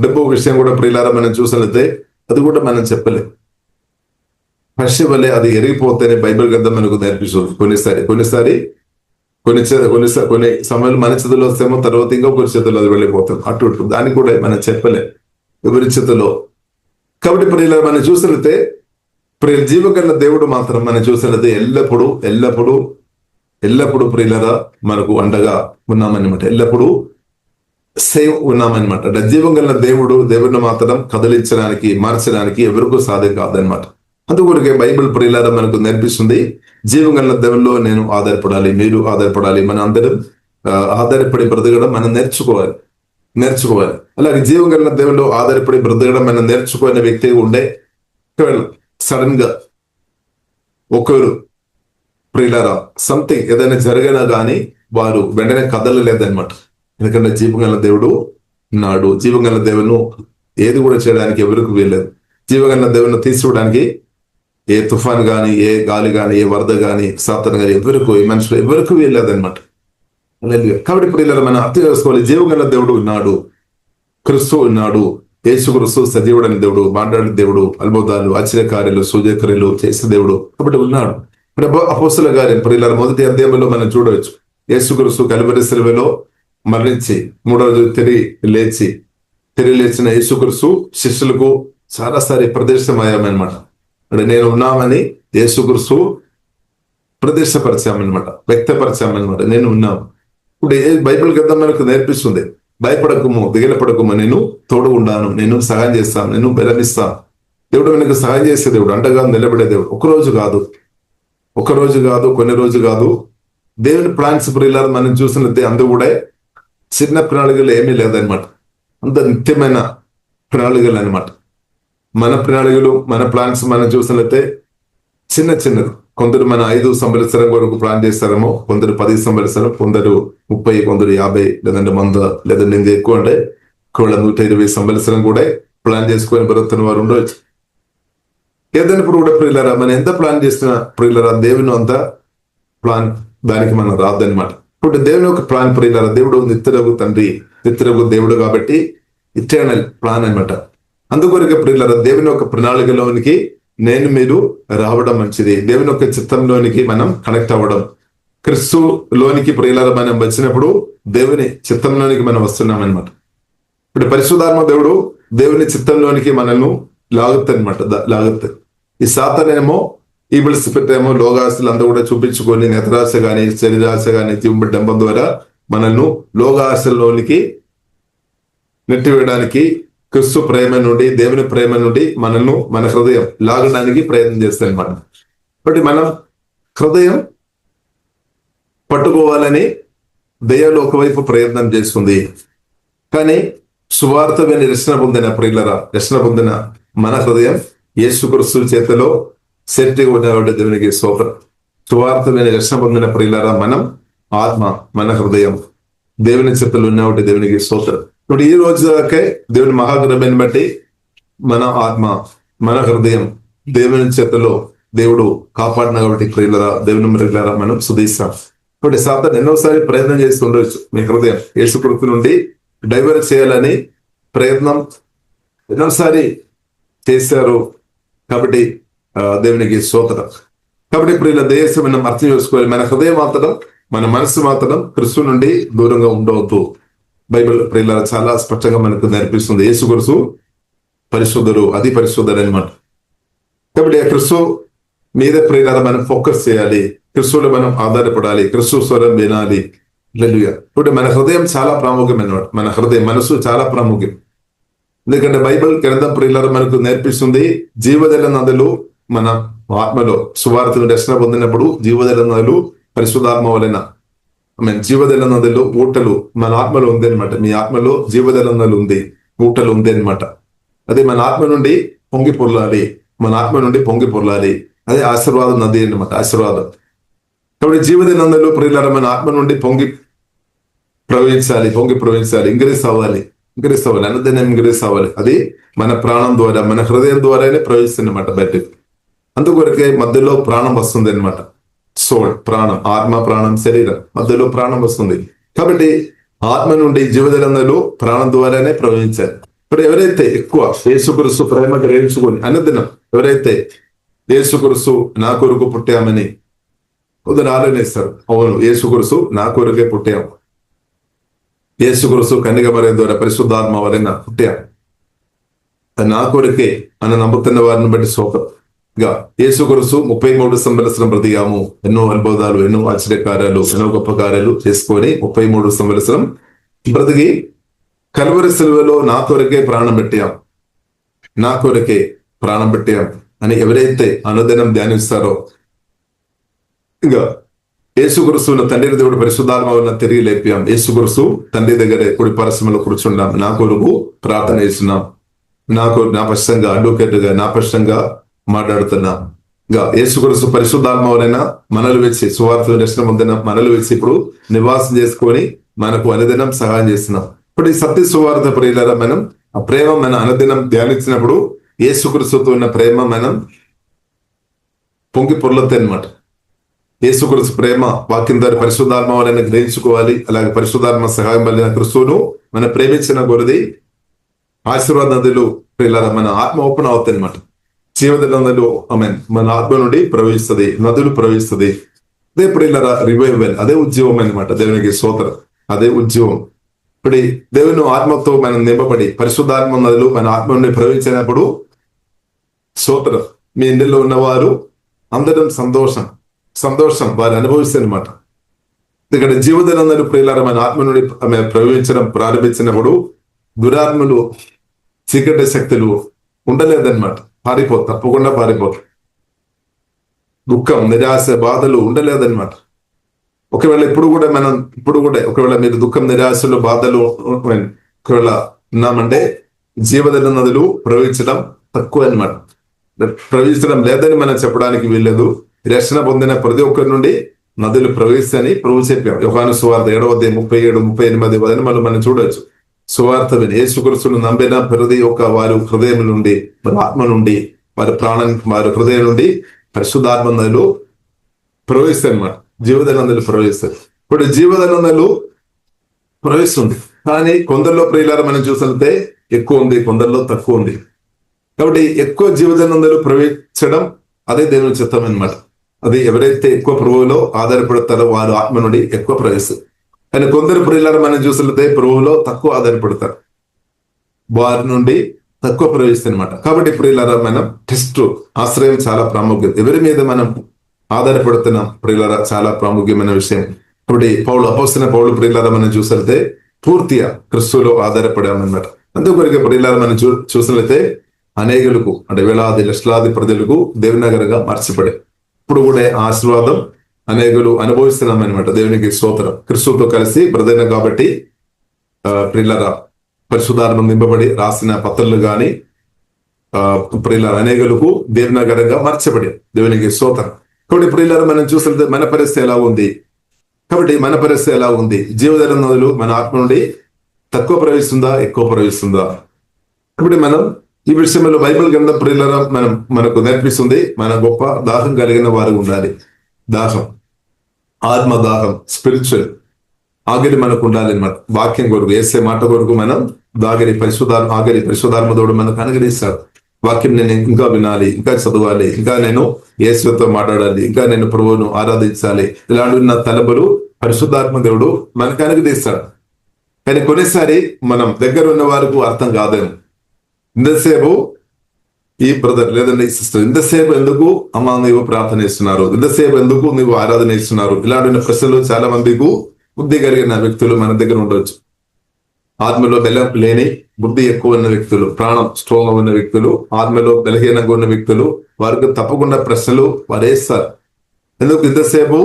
డబ్బు విషయం కూడా ప్రియులారా మనం చూసినట్లయితే అది కూడా మనం చెప్పలేదు. పక్షి వల్లే అది ఎరిగిపోతేనే బైబిల్ గ్రంథం మనకు నేర్పిస్తుంది. కొన్ని సమయంలో మన చేతుల్లో వస్తేమో తర్వాత ఇంకొకరి చేతుల్లో అది వెళ్ళిపోతాం. అటు దానికి కూడా మనం చెప్పలే ఎవరి చేతుల్లో. కాబట్టి ప్రియులారా మనం చూసినట్లయితే జీవగల దేవుడు మాత్రం మనం చూసినట్లయితే ఎల్లప్పుడూ ప్రియులారా మనకు అండగా ఉన్నామన్నమాట. ఎల్లప్పుడూ సేవ్ ఉన్నామన్నమాట. అంటే జీవం కలిగిన దేవుడిని మాత్రం కదిలించడానికి, మార్చడానికి ఎవరికూ సాధ్యం కాదనమాట. అందుకొరకే బైబిల్ ప్రియులారా మనకు నేర్పిస్తుంది, జీవం కలిగిన దేవుల్లో నేను ఆధారపడాలి, మీరు ఆధారపడాలి. మన అందరం ఆధారపడి బ్రతకడం మనం నేర్చుకోవాలి. అలాగే జీవం కలిగిన దేవుల్లో ఆధారపడి బ్రతకడం మనం నేర్చుకునే వ్యక్తి ఉండే సడన్ గా ఒకరు ప్రియులారా సంథింగ్ ఏదైనా జరిగినా కానీ వారు వెంటనే కదలలేదన్నమాట. ఎందుకంటే జీవం కలిగిన దేవుడు ఉన్నాడు. జీవం కలిగిన దేవును ఏది కూడా చేయడానికి ఎవరికి వీల్లేదు. జీవం కలిగిన దేవుని తీసుకోవడానికి ఏ తుఫాన్ గాని, ఏ గాలి గాని, ఏ వరద గాని, సాతాను గాని మనుషులు ఎవరికి వీల్లేదన్నమాట. కాబట్టి ప్రియులారా మనం అర్థం చేసుకోవాలి, జీవం కలిగిన దేవుడు ఉన్నాడు, క్రీస్తు ఉన్నాడు. యేసుక్రీస్తు సజీవుడైన దేవుడు, మాట్లాడే దేవుడు, అద్భుతాలు, ఆశ్చర్యకార్యాలు, సూచక్రియలు చేసే దేవుడు కాబట్టి ఉన్నాడు. అపోస్తలుల కార్యం ప్రియులారా 1వ అధ్యాయంలో మనం చూడవచ్చు. యేసుక్రీస్తు కల్వరి శిలువలో మరణించి 3వ రోజు తిరిగి లేచిన యేసుక్రీస్తు శిష్యులకు చాలాసారి ప్రదర్శనమయ్యామన్నమాట. అంటే నేను ఉన్నామని యేసుక్రీస్తు ప్రదర్శపరిచామన్నమాట, వ్యక్తపరిచామన్నమాట. నేను ఉన్నాను. ఇప్పుడు బైబిల్ గ్రంథం మనకు నేర్పిస్తుంది, భయపడకము, దిగలపడకము, నేను తోడు ఉన్నాను, నేను సహాయం చేస్తాను, నేను బలమిస్తాను. దేవుడు మనకు సహాయం చేసే దేవుడు, అండగా నిలబడే దేవుడు. ఒక రోజు కాదు, కొన్ని రోజు కాదు. దేవుని ప్లాన్స్ ప్రియులారా మనం చూసినట్లయితే అందు కూడా చిన్న ప్రణాళికలు ఏమీ లేదనమాట. అంత నిత్యమైన ప్రణాళికలు అనమాట. మన ప్రణాళికలు, మన ప్లాన్స్ మనం చూసినట్లయితే చిన్నది. కొందరు మన 5 సంవత్సరం వరకు ప్లాన్ చేస్తారేమో, కొందరు 10 సంవత్సరం, కొందరు 30, కొందరు 50, లేదంటే 100, లేదంటే ఎక్కువ అంటే 120 సంవత్సరం కూడా ప్లాన్ చేసుకొని బ్రతున్న వారు ఉండవచ్చు. ఏదైనప్పుడు కూడా ప్రియులరా మనం ఎంత ప్లాన్ చేస్తున్నా ప్రియులరా దేవుని అంత ప్లాన్ దానికి మనం రాదనమాట. ఇప్పుడు దేవుని యొక్క ప్లాన్ ప్రియులరా, దేవుడు నిత్యరగు తండ్రి, నిత్యరగు దేవుడు కాబట్టి ఇటర్నల్ ప్లాన్ అనమాట. అందుకొరకే ప్రియులరా దేవుని యొక్క ప్రణాళికలోనికి మీరు రావడం మంచిది. దేవుని యొక్క చిత్తంలోనికి మనం కనెక్ట్ అవ్వడం, క్రీస్తులోనికి ప్రియులరా మనం వచ్చినప్పుడు దేవుని చిత్తంలోనికి మనం వస్తున్నాం అనమాట. ఇప్పుడు పరిశుద్ధాత్మ దేవుడు దేవుని చిత్తంలోనికి మనల్ని లాగుతానమాట, లాగుతాయి. ఈ సాతానేమో ఈబుల్ స్పిరిట్ ఏమో లోగాస్తులు అంతా కూడా చూపించుకొని నేత్రాశ గాని శరీరాశ గాని డంబం ద్వారా మనల్ని లోగాశలోనికి నెట్టివేయడానికి, క్రీస్తు ప్రేమ నుండి దేవుని ప్రేమ నుండి మనల్ని మన హృదయం లాగడానికి ప్రయత్నం చేస్తాయి అనమాట. కాబట్టి మనం హృదయం పట్టుకోవాలని దయ్యాలు ఒకవైపు ప్రయత్నం చేస్తుంది. కానీ సువార్త విని రక్షణ పొందిన ప్రియులరా, రక్షణ పొందిన మన హృదయం యేసుక్రీస్తు చేతిలో సెట్టిగా ఉన్నవాడు దేవునికి స్తోత్రం. సువార్త విని రక్షణ పొందిన ప్రియులరా, మనం ఆత్మ, మన హృదయం దేవుని చేతిలో ఉన్నవాడు దేవునికి స్తోత్రం. ఇప్పుడు ఈ రోజు దాకే దేవుని మహాగ్రహాన్ని బట్టి మన ఆత్మ, మన హృదయం దేవుని చేతిలో దేవుడు కాపాడిన కాబట్టి ప్రియులరా, దేవుని ప్రియులరా మనం సుధీస్తాం. కాబట్టి సాతాను ఎన్నోసారి ప్రయత్నం చేస్తూ ఉండొచ్చు మీ హృదయం యేసుక్రీస్తు నుండి డైవర్ట్ చేయాలని ప్రయత్నం ఎన్నోసారి చేశారు. కాబట్టి దేవునికి స్తోత్రం. కాబట్టి ఇప్పుడు ఇలా దేశం మనం అర్థం చేసుకోవాలి, మన హృదయం మాత్రం, మన మనసు మాత్రం క్రీస్తు నుండి దూరంగా ఉండవద్దు. బైబిల్ ప్రియుల చాలా స్పష్టంగా మనకు నేర్పిస్తుంది. యేసుక్రీస్తు పరిశుద్ధుడు, అది పరిశుద్ధుడు అనమాట. కాబట్టి ఆ క్రీస్తు మీద ప్రియుల మనం ఫోకస్ చేయాలి, క్రీస్తులో మనం ఆధారపడాలి, క్రీస్తు స్వరం వినాలి. ఇప్పుడు మన హృదయం చాలా ప్రాముఖ్యం అన్నమాట. మన హృదయం, మనసు చాలా ప్రాముఖ్యం. ఎందుకంటే బైబిల్ గ్రంథం ప్రియులారా మనకు నేర్పిస్తుంది, జీవజల నదులు మన ఆత్మలో సువార్తను రక్షణ పొందినప్పుడు జీవజల నదులు పరిశుద్ధాత్మ వలన జీవజల నదులు ఊటలు మన ఆత్మలో ఉంది అనమాట. మీ ఆత్మలో జీవజల నదులు ఉంది, ఊటలు ఉంది అనమాట. అదే మన ఆత్మ నుండి పొంగి పొర్లాలి, మన ఆత్మ నుండి పొంగి పొర్లాలి. అదే ఆశీర్వాద నది అనమాట, ఆశీర్వాదం. కాబట్టి జీవజల నదులు ప్రియులారా మన ఆత్మ నుండి పొంగి ప్రవహించాలి, ఇంక్రీస్ అవ్వాలి, అనుదినం ఇంక్రీస్ అవ్వాలి. అది మన ప్రాణం ద్వారా, మన హృదయం ద్వారానే ప్రవహిస్తుంది అనమాట బయటకు. అందుకొరకే మధ్యలో ప్రాణం వస్తుంది అనమాట. సోల్, ప్రాణం, ఆత్మ, ప్రాణం, శరీరం మధ్యలో ప్రాణం వస్తుంది. కాబట్టి ఆత్మ నుండి జీవజలంలో ప్రాణం ద్వారానే ప్రవహించాలి. ఇప్పుడు ఎవరైతే ఎక్కువ యేసుక్రీస్తు ప్రేమ గ్రహించుకొని అనుదినం ఎవరైతే యేసుక్రీస్తు నా కొరకు పుట్టామని కొందరు ఆలోచిస్తారు, అవును యేసుక్రీస్తు నా కొరకే పుట్టాం, యేసుక్రీస్తు కన్యక మరియ ద్వారా పరిశుద్ధాత్మ వలన పుట్టాం, నా కొరకే అని నమ్ముతున్న వారిని బట్టి సోకగా యేసుక్రీస్తు 33 సంవత్సరం బ్రతికాము. ఎన్నో అద్భుతాలు, ఎన్నో ఆశ్చర్యకార్యాలు, ఎన్నో గొప్ప కార్యాలు చేసుకొని 33 సంవత్సరం బ్రతికి కల్వరి సిలువలో నా కొరకే ప్రాణం పెట్టాం అని ఎవరైతే అనుదినం ధ్యానిస్తారో, ఇంకా యేసుక్రీస్తును తండ్రి దేవుడు పరిశుద్ధాత్మ వలన తిరిగి లేపాం, యేసుక్రీస్తు తండ్రి దగ్గరే కుడి పరసమలో కూర్చున్నాం, నా కొరకు ప్రార్థన చేస్తున్నాం, నా పక్షంగా అడ్వకేట్ గా నా పక్షంగా మాట్లాడుతున్నా. ఇంకా యేసుక్రీస్తు పరిశుద్ధాత్మ వలన మనలు వచ్చి సువార్త రక్షణ పొందిన మనలు వచ్చి ఇప్పుడు నివాసం చేసుకొని మనకు అనుదినం సహాయం చేస్తున్నాం. ఇప్పుడు ఈ సత్య సువార్త ప్రియులారా మనం ఆ ప్రేమ మన అనుదినం ధ్యానించినప్పుడు యేసుక్రీస్తుతో ఉన్న ప్రేమ మనం పొంగి పొర్లుతాయి అనమాట. యేసుక్రీస్తు ప్రేమ వాక్యం ద్వారా పరిశుద్ధాత్మ వలన గ్రహించుకోవాలి. అలాగే పరిశుద్ధాత్మ సహాయం వలన క్రీస్తును మనం ప్రేమించిన కొలది ఆశీర్వాద నదులు ప్రియులారా మన ఆత్మ ఓపెన్ అవుతాయి అనమాట. జీవజల నదులు మన ఆత్మ నుండి ప్రవహిస్తుంది, నదులు ప్రవహిస్తుంది. అదే ప్రియులారా రివైవల్, అదే ఉద్యమం అనమాట. దేవునికి స్తోత్రం, అదే ఉద్యమం. ఇప్పుడు దేవుని ఆత్మతో మనం నింపబడి పరిశుద్ధాత్మ నదులు మన ఆత్మ నుండి ప్రవహించినప్పుడు స్తోత్రం, మీ ఇంటిలో ఉన్నవారు అందరం సంతోషం వారు అనుభవిస్తారు అనమాట. ఇక్కడ జీవజల నదులు ప్రియులారా మన ఆత్మ నుండి ప్రవహించడం ప్రారంభించినప్పుడు దురాత్మలు, చీకటి శక్తులు ఉండలేదన్నమాట, తప్పకుండా పారిపోతారు. దుఃఖం, నిరాశ, బాధలు ఉండలేదన్నమాట. ఒకవేళ ఇప్పుడు కూడా ఒకవేళ మీరు దుఃఖం, నిరాశలు, బాధలు ఒకవేళ ఉన్నామంటే జీవజల నదులు ప్రవహించడం తక్కువ అన్నమాట. ప్రవహించడం లేదని మనం చెప్పడానికి వీల్లేదు. రక్షణ పొందిన ప్రతి ఒక్కరి నుండి నదులు ప్రవహిస్తాయని ప్రభు చెప్పాం. యోహాను సువార్త 7:37-38 మనం చూడొచ్చు. సువార్త విని యేసుక్రీస్తును నమ్మిన ప్రతి ఒక్క వారు హృదయం నుండి, ఆత్మ నుండి వారి హృదయం నుండి పరిశుద్ధాత్మ నదులు ప్రవహిస్తాయి అన్నమాట. జీవజల నదులు ప్రవహిస్తాయి. ఇప్పుడు జీవజల నదులు ప్రవహిస్తుంది, కానీ కొందరిలో ప్రియులారా మనం చూసితే ఎక్కువ ఉంది, కొందరిలో తక్కువ ఉంది. కాబట్టి ఎక్కువ జీవజల నదులు ప్రవహించడం అదే దేవుని చిత్తం అన్నమాట. అది ఎవరైతే ఎక్కువ ప్రభువులో ఆధారపడతారో వారు ఆత్మ నుండి ఎక్కువ ప్రవేశిస్తారు. కానీ కొందరు ప్రియులారా మనం చూసితే ప్రభువులో తక్కువ ఆధారపడతారు, వారి నుండి తక్కువ ప్రవేశిస్తుంది అనమాట. కాబట్టి ప్రియులారా మనం టెస్ట్ ఆశ్రయం చాలా ప్రాముఖ్యం. ఎవరి మీద మనం ఆధారపడుతున్నాం ప్రియులారా చాలా ప్రాముఖ్యమైన విషయం. కాబట్టి అపోస్తలుడైన పౌలు ప్రియులారా మనం చూసితే పూర్తిగా క్రీస్తులో ఆధారపడామన్నమాట. అందుకొరకు ప్రియులారా మనం చూసినట్లయితే అనేకులకు అంటే వేలాది లక్షలాది ప్రజలకు దేవునగరంగా మార్చబడే ఇప్పుడు కూడా ఆశీర్వాదం అనేకులు అనుభవిస్తున్నాం అనమాట. దేవునికి స్తోత్రం. క్రీస్తుతో కలిసి బ్రదర్ కాబట్టి ప్రియులారా పరిశుద్ధాత్మ నింపబడి రాసిన పత్రాలు గాని ప్రియులారా అనేకులకు దేవునగరంగా మార్చబడి దేవునికి స్తోత్రం. కాబట్టి ప్రియులారా మనం చూసినట్లయితే మన పరిస్థితి ఎలా ఉంది? కాబట్టి మన పరిస్థితి ఎలా ఉంది? జీవజల నదులు మన ఆత్మ నుండి తక్కువ ప్రవేశిస్తుందా, ఎక్కువ ప్రవేశిస్తుందా? కాబట్టి మనం ఈ విషయంలో బైబిల్ గ్రంథం ప్రియులారా మనకు నేర్పిస్తుంది. మన గొప్ప దాహం కలిగిన వారు ఉండాలి. దాహం, ఆత్మ దాహం, స్పిరిచువల్ ఆగిరి మనకు ఉండాలి అన్నమాట. వాక్యం కొరకు, వేసే మాట కొరకు మనం పరిశుద్ధాత్మతోడు మనకు అనుగ్రహిస్తాడు. వాక్యం నేను ఇంకా వినాలి, ఇంకా చదవాలి, ఇంకా నేను యేసుతో మాట్లాడాలి, ఇంకా నేను ప్రభువును ఆరాధించాలి, ఇలాంటి ఉన్న తలబులు పరిశుద్ధాత్మ దేవుడు మనకు అనుగ్రహిస్తాడు. కానీ కొన్నిసారి మనం దగ్గర ఉన్న వారికి అర్థం కాదేమో. ఇంతసేపు ఈ బ్రదర్ లేదంటే ఈ సిస్టర్ ఇంతసేపు ఎందుకు అమ్మ నువ్వు ప్రార్థన చేస్తున్నారు, ఇంతసేపు ఎందుకు నువ్వు ఆరాధన చేస్తున్నారు, ఇలాంటి ప్రశ్నలు చాలా మందికి బుద్ధి కలిగిన వ్యక్తులు మన దగ్గర ఉండవచ్చు. ఆత్మలో బలం లేని బుద్ధి ఎక్కువ ఉన్న వ్యక్తులు, ప్రాణం స్ట్రాంగ్ ఉన్న వ్యక్తులు, ఆత్మలో బలహీనంగా ఉన్న వ్యక్తులు, వారికి తప్పకుండా ప్రశ్నలు వారు వేస్తారు. ఎందుకు ఇంతసేపు,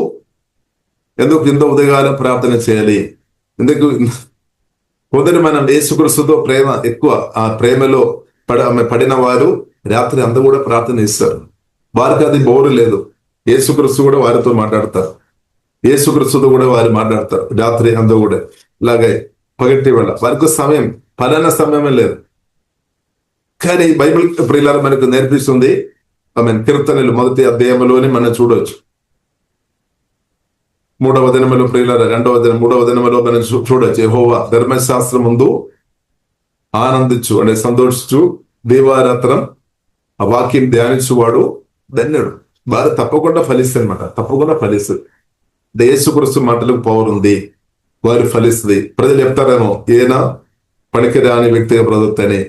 ఎందుకు ఇంత ఉదయకాలం ప్రార్థన చేయాలి, ఎందుకు కొందరు మనం యేసుక్రీస్తుతో ప్రేమ ఎక్కువ, ఆ ప్రేమలో పడిన వారు రాత్రి అంతా కూడా ప్రార్థన చేస్తారు. వారికి అది బోరు లేదు. యేసుక్రీస్తు కూడా వారితో మాట్లాడతారు, యేసుక్రీస్తుతో కూడా వారు మాట్లాడతారు రాత్రి అంతా కూడా. ఇలాగే పగటి వల్ల వారికి సమయం, పలానా సమయమే లేదు. కానీ బైబిల్ ప్రియులారా మనకు నేర్పిస్తుంది. కీర్తనలు 1వ అధ్యాయంలోనే మనం చూడవచ్చు. 3వ దినములో ప్రియులారా 3వ దినములో మనం చూడవచ్చు. యెహోవా ధర్మశాస్త్రం ముందు ఆనందించు అంటే సంతోషించు, దీవారాత్రం ఆ వాక్యం ధ్యానించువాడు ధన్యుడు. వారు తప్పకుండా ఫలిస్తుంది అనమాట. తప్పకుండా ఫలిస్తుంది. యేసుక్రీస్తు మాటలకు పవర్ ఉంది, వారు ఫలిస్తుంది. ప్రజలు చెప్తారేమో ఈయన పనికిరాని వ్యక్తిగా బ్రతుకుతని,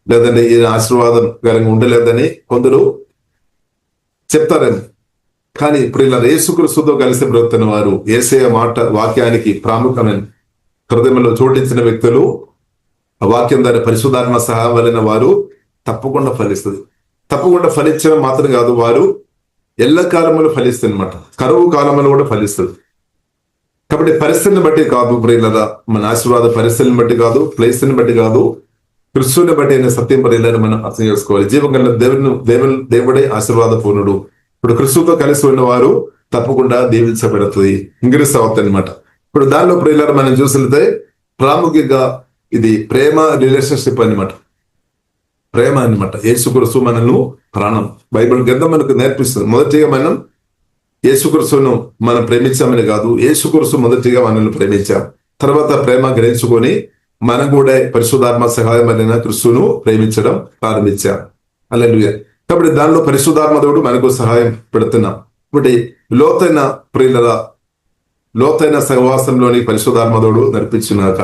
లేదంటే ఈయన ఆశీర్వాదం కరంగా ఉండలేదని కొందరు చెప్తారేమో. కానీ ఇప్పుడు ఇలా యేసుక్రీస్తుతో కలిసి బ్రతుకుతున్న వారు, యేసయ్య మాట వాక్యానికి ప్రాముఖ్యమైన హృదయంలో చోటించిన వ్యక్తులు, ఆ వాక్యం దాని పరిశుద్ధాత్మ సహాయం వలన వారు తప్పకుండా ఫలిస్తుంది. తప్పకుండా ఫలించడం మాత్రం కాదు, వారు ఎల్ల కాలంలో ఫలిస్తుంది అనమాట. కరువు కాలంలో కూడా ఫలిస్తుంది. కాబట్టి పరిస్థితిని బట్టి కాదు ప్రియులారా, మన ఆశీర్వాద పరిస్థితిని బట్టి కాదు, ప్లేస్ని బట్టి కాదు, క్రీస్తుని బట్టి అయిన సత్యం ప్రియులను మనం అర్థం చేసుకోవాలి. జీవగల దేవుడే ఆశీర్వాద పూర్ణుడు. ఇప్పుడు క్రీస్తుతో కలిసి ఉన్నవారు తప్పకుండా దీవించబడుతుంది, ఇంగ్లీష్ అవుతుంది అనమాట. ఇప్పుడు దానిలో ప్రియులారా మనం చూసితే ప్రాముఖ్యంగా ఇది ప్రేమ రిలేషన్షిప్ అనమాట. ప్రేమ అనమాట. యేసుక్రీస్తు మనను ప్రాణం, బైబిల్ గ్రంథం మనకు నేర్పిస్తుంది. మొదటిగా మనం యేసుక్రీస్తును మనం ప్రేమించామని కాదు, యేసుక్రీస్తు మొదటిగా మనల్ని ప్రేమించాం. తర్వాత ప్రేమ గ్రహించుకొని మనం కూడా పరిశుద్ధాత్మ సహాయం అయిన క్రీస్తును ప్రేమించడం ప్రారంభించాం. హల్లెలూయా. కాబట్టి దానిలో పరిశుద్ధాత్మ దేవుడు మనకు సహాయం పెడుతున్నాం. కాబట్టి లోతైన ప్రియుల లోతైన సహవాసంలోని పరిశుద్ధాత్మ దేవుడు నడిపించినాక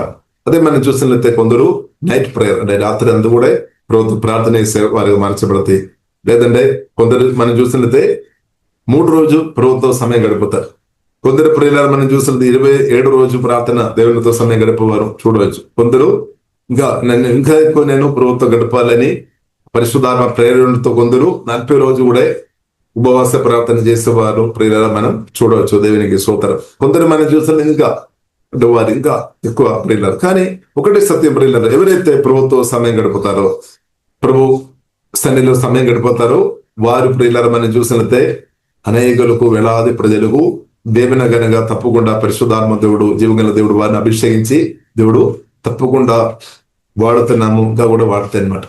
అదే మనం చూసినట్లయితే కొందరు నైట్ ప్రేయర్ అంటే రాత్రి అంతా కూడా ప్రార్థన చేసే వారికి మార్చబడతాయి. లేదంటే కొందరు మనం చూసినట్లయితే 3 రోజు ప్రభుత్వం సమయం గడుపుతారు. కొందరు ప్రియులారా మనం చూసినట్టు 27 రోజు ప్రార్థన దేవునితో సమయం గడిపేవారు చూడవచ్చు. కొందరు ఇంకా ఎక్కువ నేను ప్రభుత్వం గడపాలని పరిశుద్ధాత్మ ప్రేరణతో కొందరు 40 రోజు కూడా ఉపవాస ప్రార్థన చేసేవారు ప్రియులారా మనం చూడవచ్చు. దేవునికి స్తోత్రం. కొందరు మనం చూసిన ఇంకా వారు ఇంకా ఎక్కువ ప్రియులారు. కానీ ఒకటే సత్యం ప్రియులారు, ఎవరైతే ప్రభుత్వం సమయం గడుపుతారో, ప్రభు సన్నిధిలో సమయం గడిపోతారో వారు ప్రియులారా మనం చూసినట్లయితే అనేకులకు వేలాది ప్రజలకు దేవునగనగా తప్పకుండా పరిశుద్ధాత్మ దేవుడు జీవగల దేవుడు వారిని అభిషేకించి దేవుడు తప్పకుండా వాడుతున్నాము, ఇంకా కూడా వాడుతాయి అనమాట.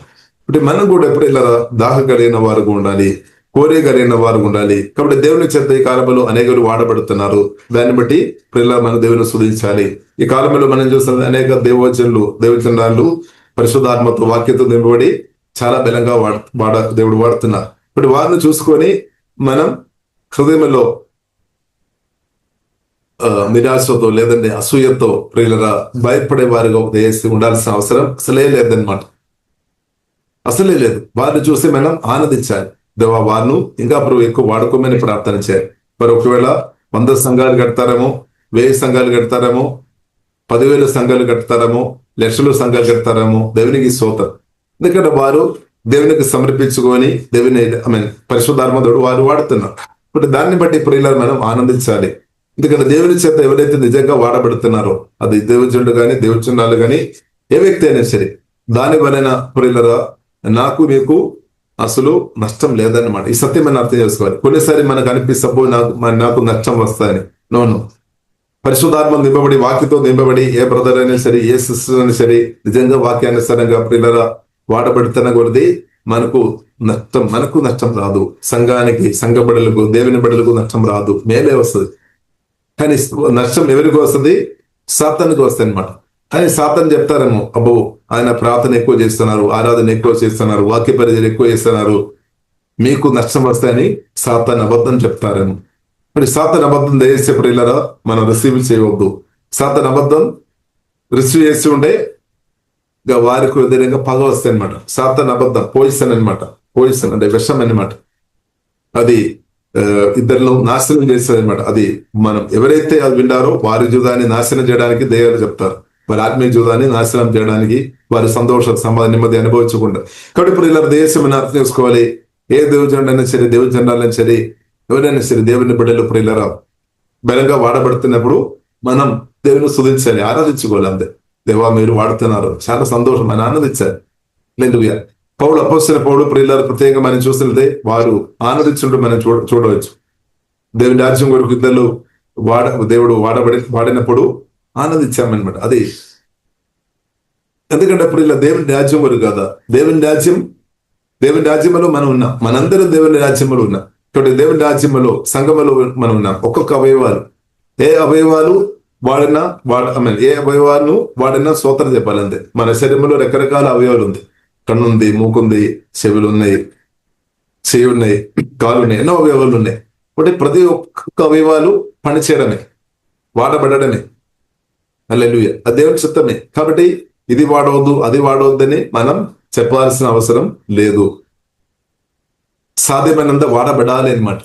అంటే మనం కూడా ఎప్పుడు ఇలా దాహ కలిగిన వారు ఉండాలి, కోరిక కలిగిన వారు ఉండాలి. కాబట్టి దేవుని చేత ఈ కాలంలో అనేకలు వాడబడుతున్నారు. దాన్ని బట్టి ప్రియుల మన దేవుని స్తుతించాలి. ఈ కాలంలో మనం చూస్తున్న అనేక దేవచనాలు పరిశుద్ధాత్మతో వాక్యతో నింపబడి చాలా బలంగా దేవుడు వాడుతున్నారు. ఇప్పుడు వారిని చూసుకొని మనం హృదయంలో నిరాశతో లేదంటే అసూయతో ప్రియులరా భయపడే వారిగా ఉండాల్సిన అవసరం అసలే లేదనమాట. అసలే లేదు. వారిని చూసి మనం ఆనందించాలి. దేవా వారిను ఇంకా ఎక్కువ వాడుకోమని ప్రార్థన చేయాలి. మరి ఒకవేళ 100 సంఘాలు కడతారేమో, 1000 సంఘాలు కడతారేమో, 10,000 సంఘాలు కడతారేమో, లక్షల సంఘాలు కడతారేమో, దేవునికి స్తోత్రం. ఎందుకంటే వారు దేవునికి సమర్పించుకొని దేవుని పరిశుద్ధాత్మడు వారు వాడుతున్నారు. ఇప్పుడు దాన్ని బట్టి ప్రియులను మనం ఆనందించాలి. ఎందుకంటే దేవుని చేత ఎవరైతే నిజంగా వాడబడుతున్నారో, అది దేవుజనుడు కానీ దేవుజనాలు కానీ ఏ వ్యక్తి అయినా సరే, దాని వలన ప్రియులరా నాకు మీకు అసలు నష్టం లేదన్నమాట. ఈ సత్యం మనం అర్థం చేసుకోవాలి. కొన్నిసారి మనకు అనిపిస్తూ నాకు నష్టం వస్తాయని. నోను, పరిశుద్ధాత్మ నింపబడి వాక్యతో నింపబడి ఏ బ్రదర్ అయినా సరే, ఏ సిస్టర్ అయినా సరే నిజంగా వాక్యానుసారంగా ప్రియులరా వాడబడుతున్న కొద్దీ మనకు నష్టం రాదు. సంఘ బడులకు దేవుని బడులకు నష్టం రాదు, మేలే వస్తుంది. కానీ నష్టం ఎవరికి వస్తుంది? సాతానికి వస్తుంది అనమాట. కానీ సాతాను చెప్తారేమో, అబ్బో ఆయన ప్రార్థన ఎక్కువ చేస్తున్నారు, ఆరాధన ఎక్కువ చేస్తున్నారు, వాక్య పరిచయం ఎక్కువ చేస్తున్నారు, మీకు నష్టం వస్తాయని సాతాను అబద్ధం చెప్తారేమో. మరి సాతాను అబద్ధం చేసేప్పుడు ఇలా మనం రిసీవ్ చేయవద్దు. సాతాను అబద్ధం రిసీవ్ చేసి ఉండే వారికి విధంగా పగ వస్తాయి అనమాట. సాతాను అబద్ధం పోయిస్తాను అనమాట. పోయిస్తాను అంటే విషం అనమాట. అది ఇద్దరిలో నాశనం చేస్తుంది అనమాట. అది మనం ఎవరైతే అది వింటారో వారి జూదాన్ని నాశనం చేయడానికి దయ్యాలు చెప్తారు. వారి ఆత్మీయ జూదాన్ని నాశనం చేయడానికి, వారి సంతోష సమాధాన నెమ్మది అనుభవించకుండా. కాబట్టి ఇప్పుడు ఇలా దేశం అర్థం చేసుకోవాలి. ఏ దేవుజండైనా సరే, దేవుజండాలైనా సరే, ఎవరైనా సరే దేవుని బిడ్డలు ఇప్పుడు ఇలా బలంగా వాడబడుతున్నప్పుడు మనం దేవుని స్తుతించాలి, ఆరాధించుకోవాలి. అంతే. దేవా మీరు వాడుతున్నారు, చాలా సంతోషం అని ఆనందించాలి. హల్లెలూయా. అపోస్తలుడైన పౌలు ప్రియులారా ప్రత్యేకంగా మనం చూస్తుంటే వారు ఆనందించుంటూ మనం చూడవచ్చు. దేవుని రాజ్యం కొరకు ఇద్దరు దేవుడు వాడినప్పుడు ఆనందించామన్నమాట. అది ఎందుకంటే ఇప్పుడు ఇలా దేవుని రాజ్యం వరకు కదా, దేవుని రాజ్యంలో మనం ఉన్నాం. మనందరం దేవుని రాజ్యంలో ఉన్నాం. కాబట్టి దేవుని రాజ్యంలో సంఘములో మనం ఉన్నాం. ఒక్కొక్క అవయవాలు, ఏ అవయవాలు ఏ అవయవాలను వాడినా స్తోత్రం చెప్పాలంతే. మన శరీరంలో రకరకాల అవయవాలు ఉంది. కన్నుంది, మూకుంది, చెవులు ఉన్నాయి, చెయ్యి ఉన్నాయి, కాలు ఉన్నాయి, ఎన్నో అవయవాలు ఉన్నాయి. కాబట్టి ప్రతి ఒక్క అవయవాలు పనిచేయడమే, వాడబడమే. హల్లెలూయా. అది దేవుని చిత్తమే. కాబట్టి ఇది వాడవద్దు, అది వాడవద్దని మనం చెప్పాల్సిన అవసరం లేదు. సాధ్యమైనంత వాడబడాలి అనమాట.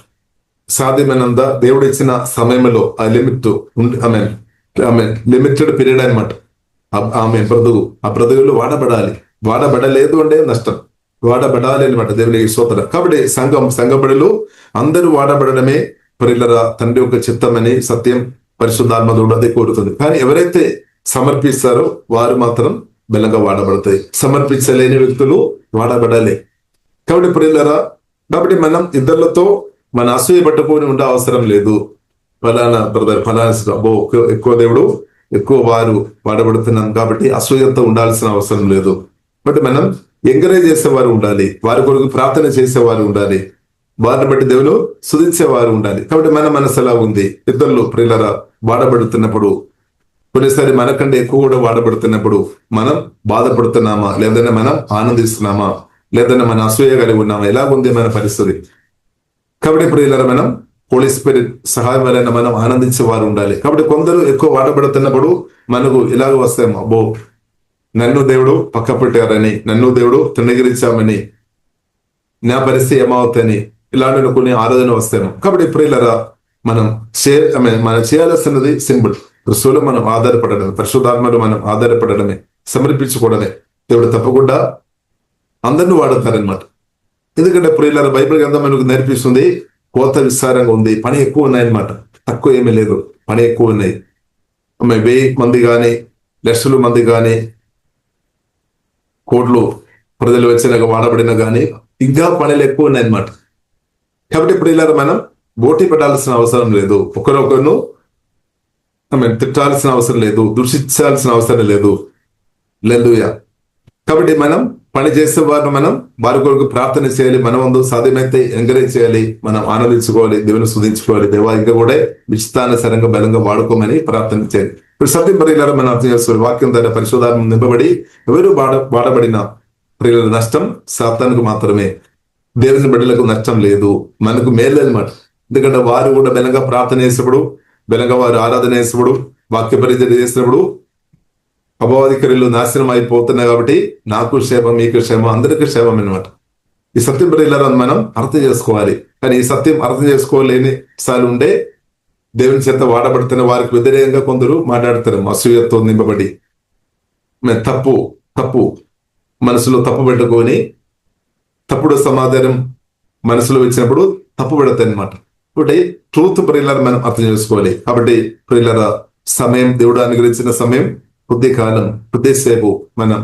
సాధ్యమైనంత దేవుడు ఇచ్చిన సమయంలో ఆ లిమిటెడ్ పీరియడ్ అనమాట. ఆ బ్రతుకులు వాడబడాలి. వాడబడలేదు అంటే నష్టం. వాడబడాలి అనమాట. దేవునికి స్తోత్రం. కాబట్టి సంఘబడులు అందరూ వాడబడమే ప్రియులరా తండ్రి యొక్క చిత్తమని సత్యం పరిశుద్ధాత్మడు అదే కోరుతుంది. కానీ ఎవరైతే సమర్పిస్తారో వారు మాత్రం బలంగా వాడబడతాయి. సమర్పించలేని వ్యక్తులు వాడబడాలి. కాబట్టి ప్రియులరా, కాబట్టి మనం ఇద్దరితో మన అసూయ పట్టుకొని ఉండే అవసరం లేదు. ఫలానా బ్రదర్ ఫలానా ఎక్కువ దేవుడు ఎక్కువ వారు వాడబడుతున్నాం కాబట్టి అసూయతో ఉండాల్సిన అవసరం లేదు. బట్ మనం ఎంకరేజ్ చేసేవారు ఉండాలి, వారి కొరకు ప్రార్థన చేసేవారు ఉండాలి, వారిని బట్టి దేవుడు స్తుతించేవారు ఉండాలి. కాబట్టి మన మనసు ఎలా ఉంది? ఇద్దరు ప్రియులరా వాడబడుతున్నప్పుడు, కొన్నిసారి మనకంటే ఎక్కువ కూడా వాడబడుతున్నప్పుడు మనం బాధపడుతున్నామా, లేదంటే మనం ఆనందిస్తున్నామా, లేదంటే మన అసూయ కలిగి ఉన్నామా, ఎలాగుంది మన పరిస్థితి? కాబట్టి ప్రియులరా మనం హోలీ స్పిరిట్ సహాయం వలన మనం ఆనందించేవారు ఉండాలి. కాబట్టి కొందరు ఎక్కువ వాడబడుతున్నప్పుడు మనకు ఇలాగ వస్తాము, అబ్బో నన్ను దేవుడు పక్క పెట్టారని, నన్ను దేవుడు తృణీకరించామని, నా పరిస్థితి ఏమవుతాయని ఇలాంటి కొన్ని ఆలోచన వస్తాను. కాబట్టి ప్రియులరా మనం చేయాల్సినది సింపుల్. క్రిస్తులో మనం ఆధారపడడమే, పరిశుద్ధాత్మలో మనం ఆధారపడడమే, సమర్పించుకోవడమే. దేవుడు తప్పకుండా అందరినీ వాడతారనమాట. ఎందుకంటే ప్రియులరా బైబిల్ గ్రంథం మనకు నేర్పిస్తుంది, కోత విస్తారంగా ఉంది, పని ఎక్కువ ఉన్నాయన్నమాట. తక్కువ ఏమీ లేదు, పని ఎక్కువ ఉన్నాయి. 1000 మంది కానీ, లక్షల మంది కానీ, కోట్లు ప్రజలు వచ్చినాక వాడబడిన కానీ ఇంకా పనులు ఎక్కువ ఉన్నాయన్నమాట. కాబట్టి ఇప్పుడు ఇలా మనం పోటీ పడాల్సిన అవసరం లేదు, ఒకరొకరును తిట్టాల్సిన అవసరం లేదు, దూషించాల్సిన అవసరం లేదు. హల్లెలూయా. కాబట్టి మనం పని చేసే వారిని మనం వారి కొరకు ప్రార్థన చేయాలి, మన వంతు సాధ్యమైతే ఎంకరేజ్ చేయాలి, మనం ఆనందించుకోవాలి, దేవుని స్తుతించుకోవాలి, దేవా ఇంకా కూడా విచితానుసరంగా బలంగా వాడుకోమని ప్రార్థన చేయాలి. ఇప్పుడు సత్యం ప్రియులారా మనం అర్థం చేసుకోవాలి. వాక్యం ద్వారా పరిశోధన నింపబడి ఎవరు వాడబడిన ప్రియుల నష్టం సాతానుకు మాత్రమే, దేవుని బిడ్డలకు నష్టం లేదు, మనకు మేలు అనమాట. ఎందుకంటే వారు కూడా బలంగా ప్రార్థన చేసినప్పుడు, బలంగా వారు ఆరాధన చేసినప్పుడు, వాక్య పరిచయం చేసినప్పుడు అపవాదికరులు నాశనం అయిపోతున్నాయి. కాబట్టి నాకు క్షేమం, మీకు క్షేమం, అందరికీ క్షేమం అనమాట. ఈ సత్యం ప్రియులారా మనం అర్థం చేసుకోవాలి. కానీ ఈ సత్యం అర్థం చేసుకోలేని సార్లు ఉండే దేవుని చేత వాడబడుతున్న వారికి వ్యతిరేకంగా కొందరు మాట్లాడతారు, అసూయతో నింపబడి తప్పు మనసులో తప్పు పెట్టుకొని తప్పుడు సమాధానం మనసులో వచ్చినప్పుడు తప్పు పెడతాయి అనమాట. కాబట్టి ట్రూత్ ప్రియులారా మనం అర్థం చేసుకోవాలి. కాబట్టి ప్రియులారా సమయం, దేవుడు అనుగ్రహించిన సమయం కొద్ది కాలం, కొద్దిసేపు మనం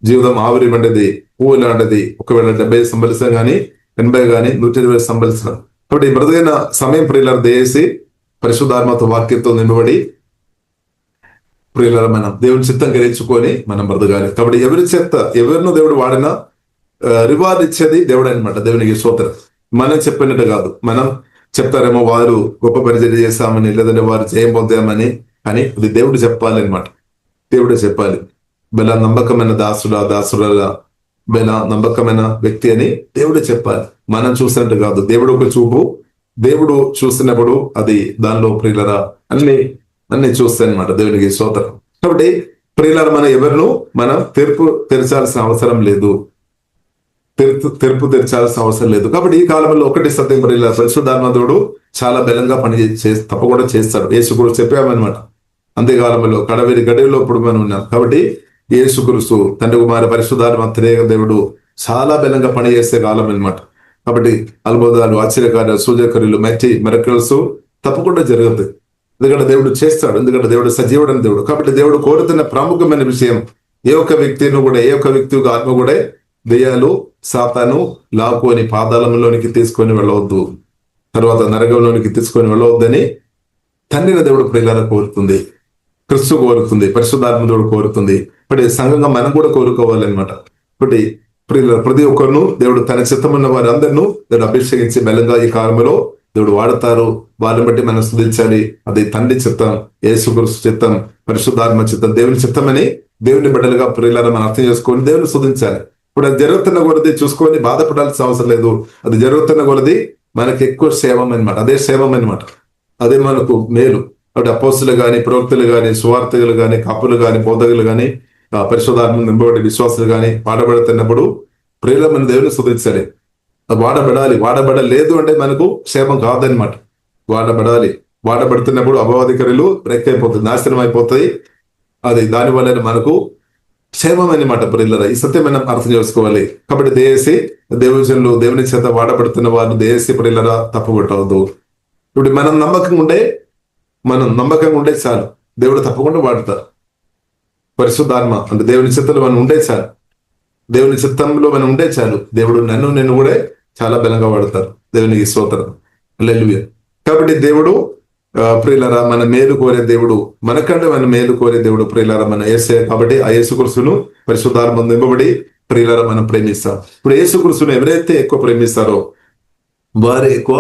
జీవితం ఆవిరి వంటిది, పువ్వు లాంటిది. ఒకవేళ 70 సంవత్సరం కానీ 80 కానీ 120 సంవత్సరం. కాబట్టి మృదుగైన సమయం ప్రియులారా దయచేసి పరిశుద్ధాత్మతో వాక్యంతో నింపబడి ప్రియులారా మనం దేవుని చిత్తం గ్రహించుకొని మనం బ్రతకాలి. కాబట్టి ఎవరినో దేవుడు వాడినా రివార్డ్ ఇచ్చేది దేవుడు అనమాట. దేవునికి స్తోత్రం. మనం చెప్పినట్టు కాదు. మనం చెప్తారేమో వారు గొప్ప పరిచయం చేశామని, లేదంటే వారు జయం పొందామని, కానీ అది దేవుడు చెప్పాలి అనమాట. దేవుడే చెప్పాలి. బెల నమ్మకమైన దాసుల బెల నమ్మకమైన వ్యక్తి అని దేవుడే చెప్పాలి. మనం చూసినట్టు కాదు. దేవుడు ఒక చూపు, దేవుడు చూసినప్పుడు అది దానిలో ప్రియులరా అన్ని చూస్తాయి అనమాట. దేవునికి స్తోత్రం. కాబట్టి ప్రియులరా మనం ఎవరిను మనం తెరచాల్సిన అవసరం లేదు. తెరచాల్సిన అవసరం లేదు. కాబట్టి ఈ కాలంలో ఒకటి సత్యం ప్రియులారా, పరిశుద్ధాత్ముడు చాలా బలంగా తప్పకుండా చేస్తాడు. యేసు కూడా చెప్పామన్నమాట. అంత్యకాలంలో కడవేరి గడిలో ఇప్పుడు మనం ఉన్నాం. కాబట్టి యేసుక్రీస్తు తండ్రి కుమార పరిశుద్ధాత్మ త్రియేక దేవుడు చాలా బలంగా పనిచేసే కాలం అనమాట. కాబట్టి అద్భుతాలు, ఆశ్చర్యకార్యాలు, సూచక్రియలు, మిరకల్స్ తప్పకుండా జరుగుతాయి. ఎందుకంటే దేవుడు చేస్తాడు. ఎందుకంటే దేవుడు సజీవుడైన దేవుడు. కాబట్టి దేవుడు కోరుతున్న ప్రాముఖ్యమైన విషయం, ఏ ఒక్క వ్యక్తి ఆత్మ కూడా దెయ్యాలు, సాతాను లాక్కొని పాతాళంలోనికి తీసుకొని వెళ్ళవద్దు, తర్వాత నరకంలోనికి తీసుకొని వెళ్ళవద్దని తండ్రిని దేవుడు ప్రియులారా కోరుతుంది, క్రీస్తు కోరుతుంది, పరిశుద్ధాత్మ దేవుడు కోరుతుంది. ఇప్పుడు సంఘంగా మనం కూడా కోరుకోవాలన్నమాట. ఇప్పుడు ప్రతి ఒక్కరిను దేవుడు తన చిత్తమున్న వారందరినూ దేవుడు అభిషేకించి బలంగా ఈ కాలంలో దేవుడు వాడతారు. వారిని బట్టి మనం స్తుతించాలి. అది తండ్రి చిత్తం, యేసుక్రీస్తు చిత్తం, పరిశుద్ధాత్మ చిత్తం, దేవుని చిత్తమని దేవుని బిడ్డలుగా ప్రియులారా మనం అర్థం చేసుకొని దేవుని స్తుతించాలి. ఇప్పుడు అది జరుగుతున్న కొలది చూసుకొని బాధపడాల్సిన అవసరం లేదు. అది జరుగుతున్న కొలది మనకి ఎక్కువ క్షేమం అనమాట. అదే క్షేమం అనమాట. అదే మనకు మేలు. కాబట్టి అపోస్తులు కానీ, ప్రవక్తలు కానీ, సువార్తికులు కానీ, కాపులు కానీ, బోధకులు కానీ, పరిశుద్ధాత్మ నింపబడి విశ్వాసులు కానీ వాడబడుతున్నప్పుడు ప్రియుల మన దేవుని స్తుతించాలి. వాడబడలేదు అంటే మనకు క్షేమం కాదనమాట. వాడబడుతున్నప్పుడు అపవాదికరులు బ్రేక్ అయిపోతుంది, నాశనం అయిపోతాయి. అది దాని వల్ల మనకు క్షేమం అనమాట. ప్రియులరా ఈ సత్యం మనం అర్థం చేసుకోవాలి. కాబట్టి దేవుజనులు దేవుని చేత వాడబడుతున్న వారిని దేశీ ప్రియులరా తప్పుకొట్టవద్దు. ఇప్పుడు మనం నమ్మకంగా ఉండే చాలు, దేవుడు తప్పకుండా వాడతారు. పరిశుద్ధాత్మ అంటే దేవుని చిత్తంలో మనం ఉండే చాలు, దేవుని చిత్తంలో మనం ఉండే చాలు, దేవుడు నిన్ను కూడా చాలా బలంగా వాడతారు. దేవునికి స్తోత్రం. హల్లెలూయా. కాబట్టి దేవుడు ప్రియులారా మన మేలు కోరే దేవుడు, మనకంటే మన మేలు కోరే దేవుడు ప్రియులారా మన యేసయ్య. కాబట్టి ఆ యేసుక్రీస్తును పరిశుద్ధాత్మ నింపబడి ప్రియులారా మనం ప్రేమిస్తాం. ఇప్పుడు యేసుక్రీస్తును ఎవరైతే ఎక్కువ ప్రేమిస్తారో వారే ఎక్కువ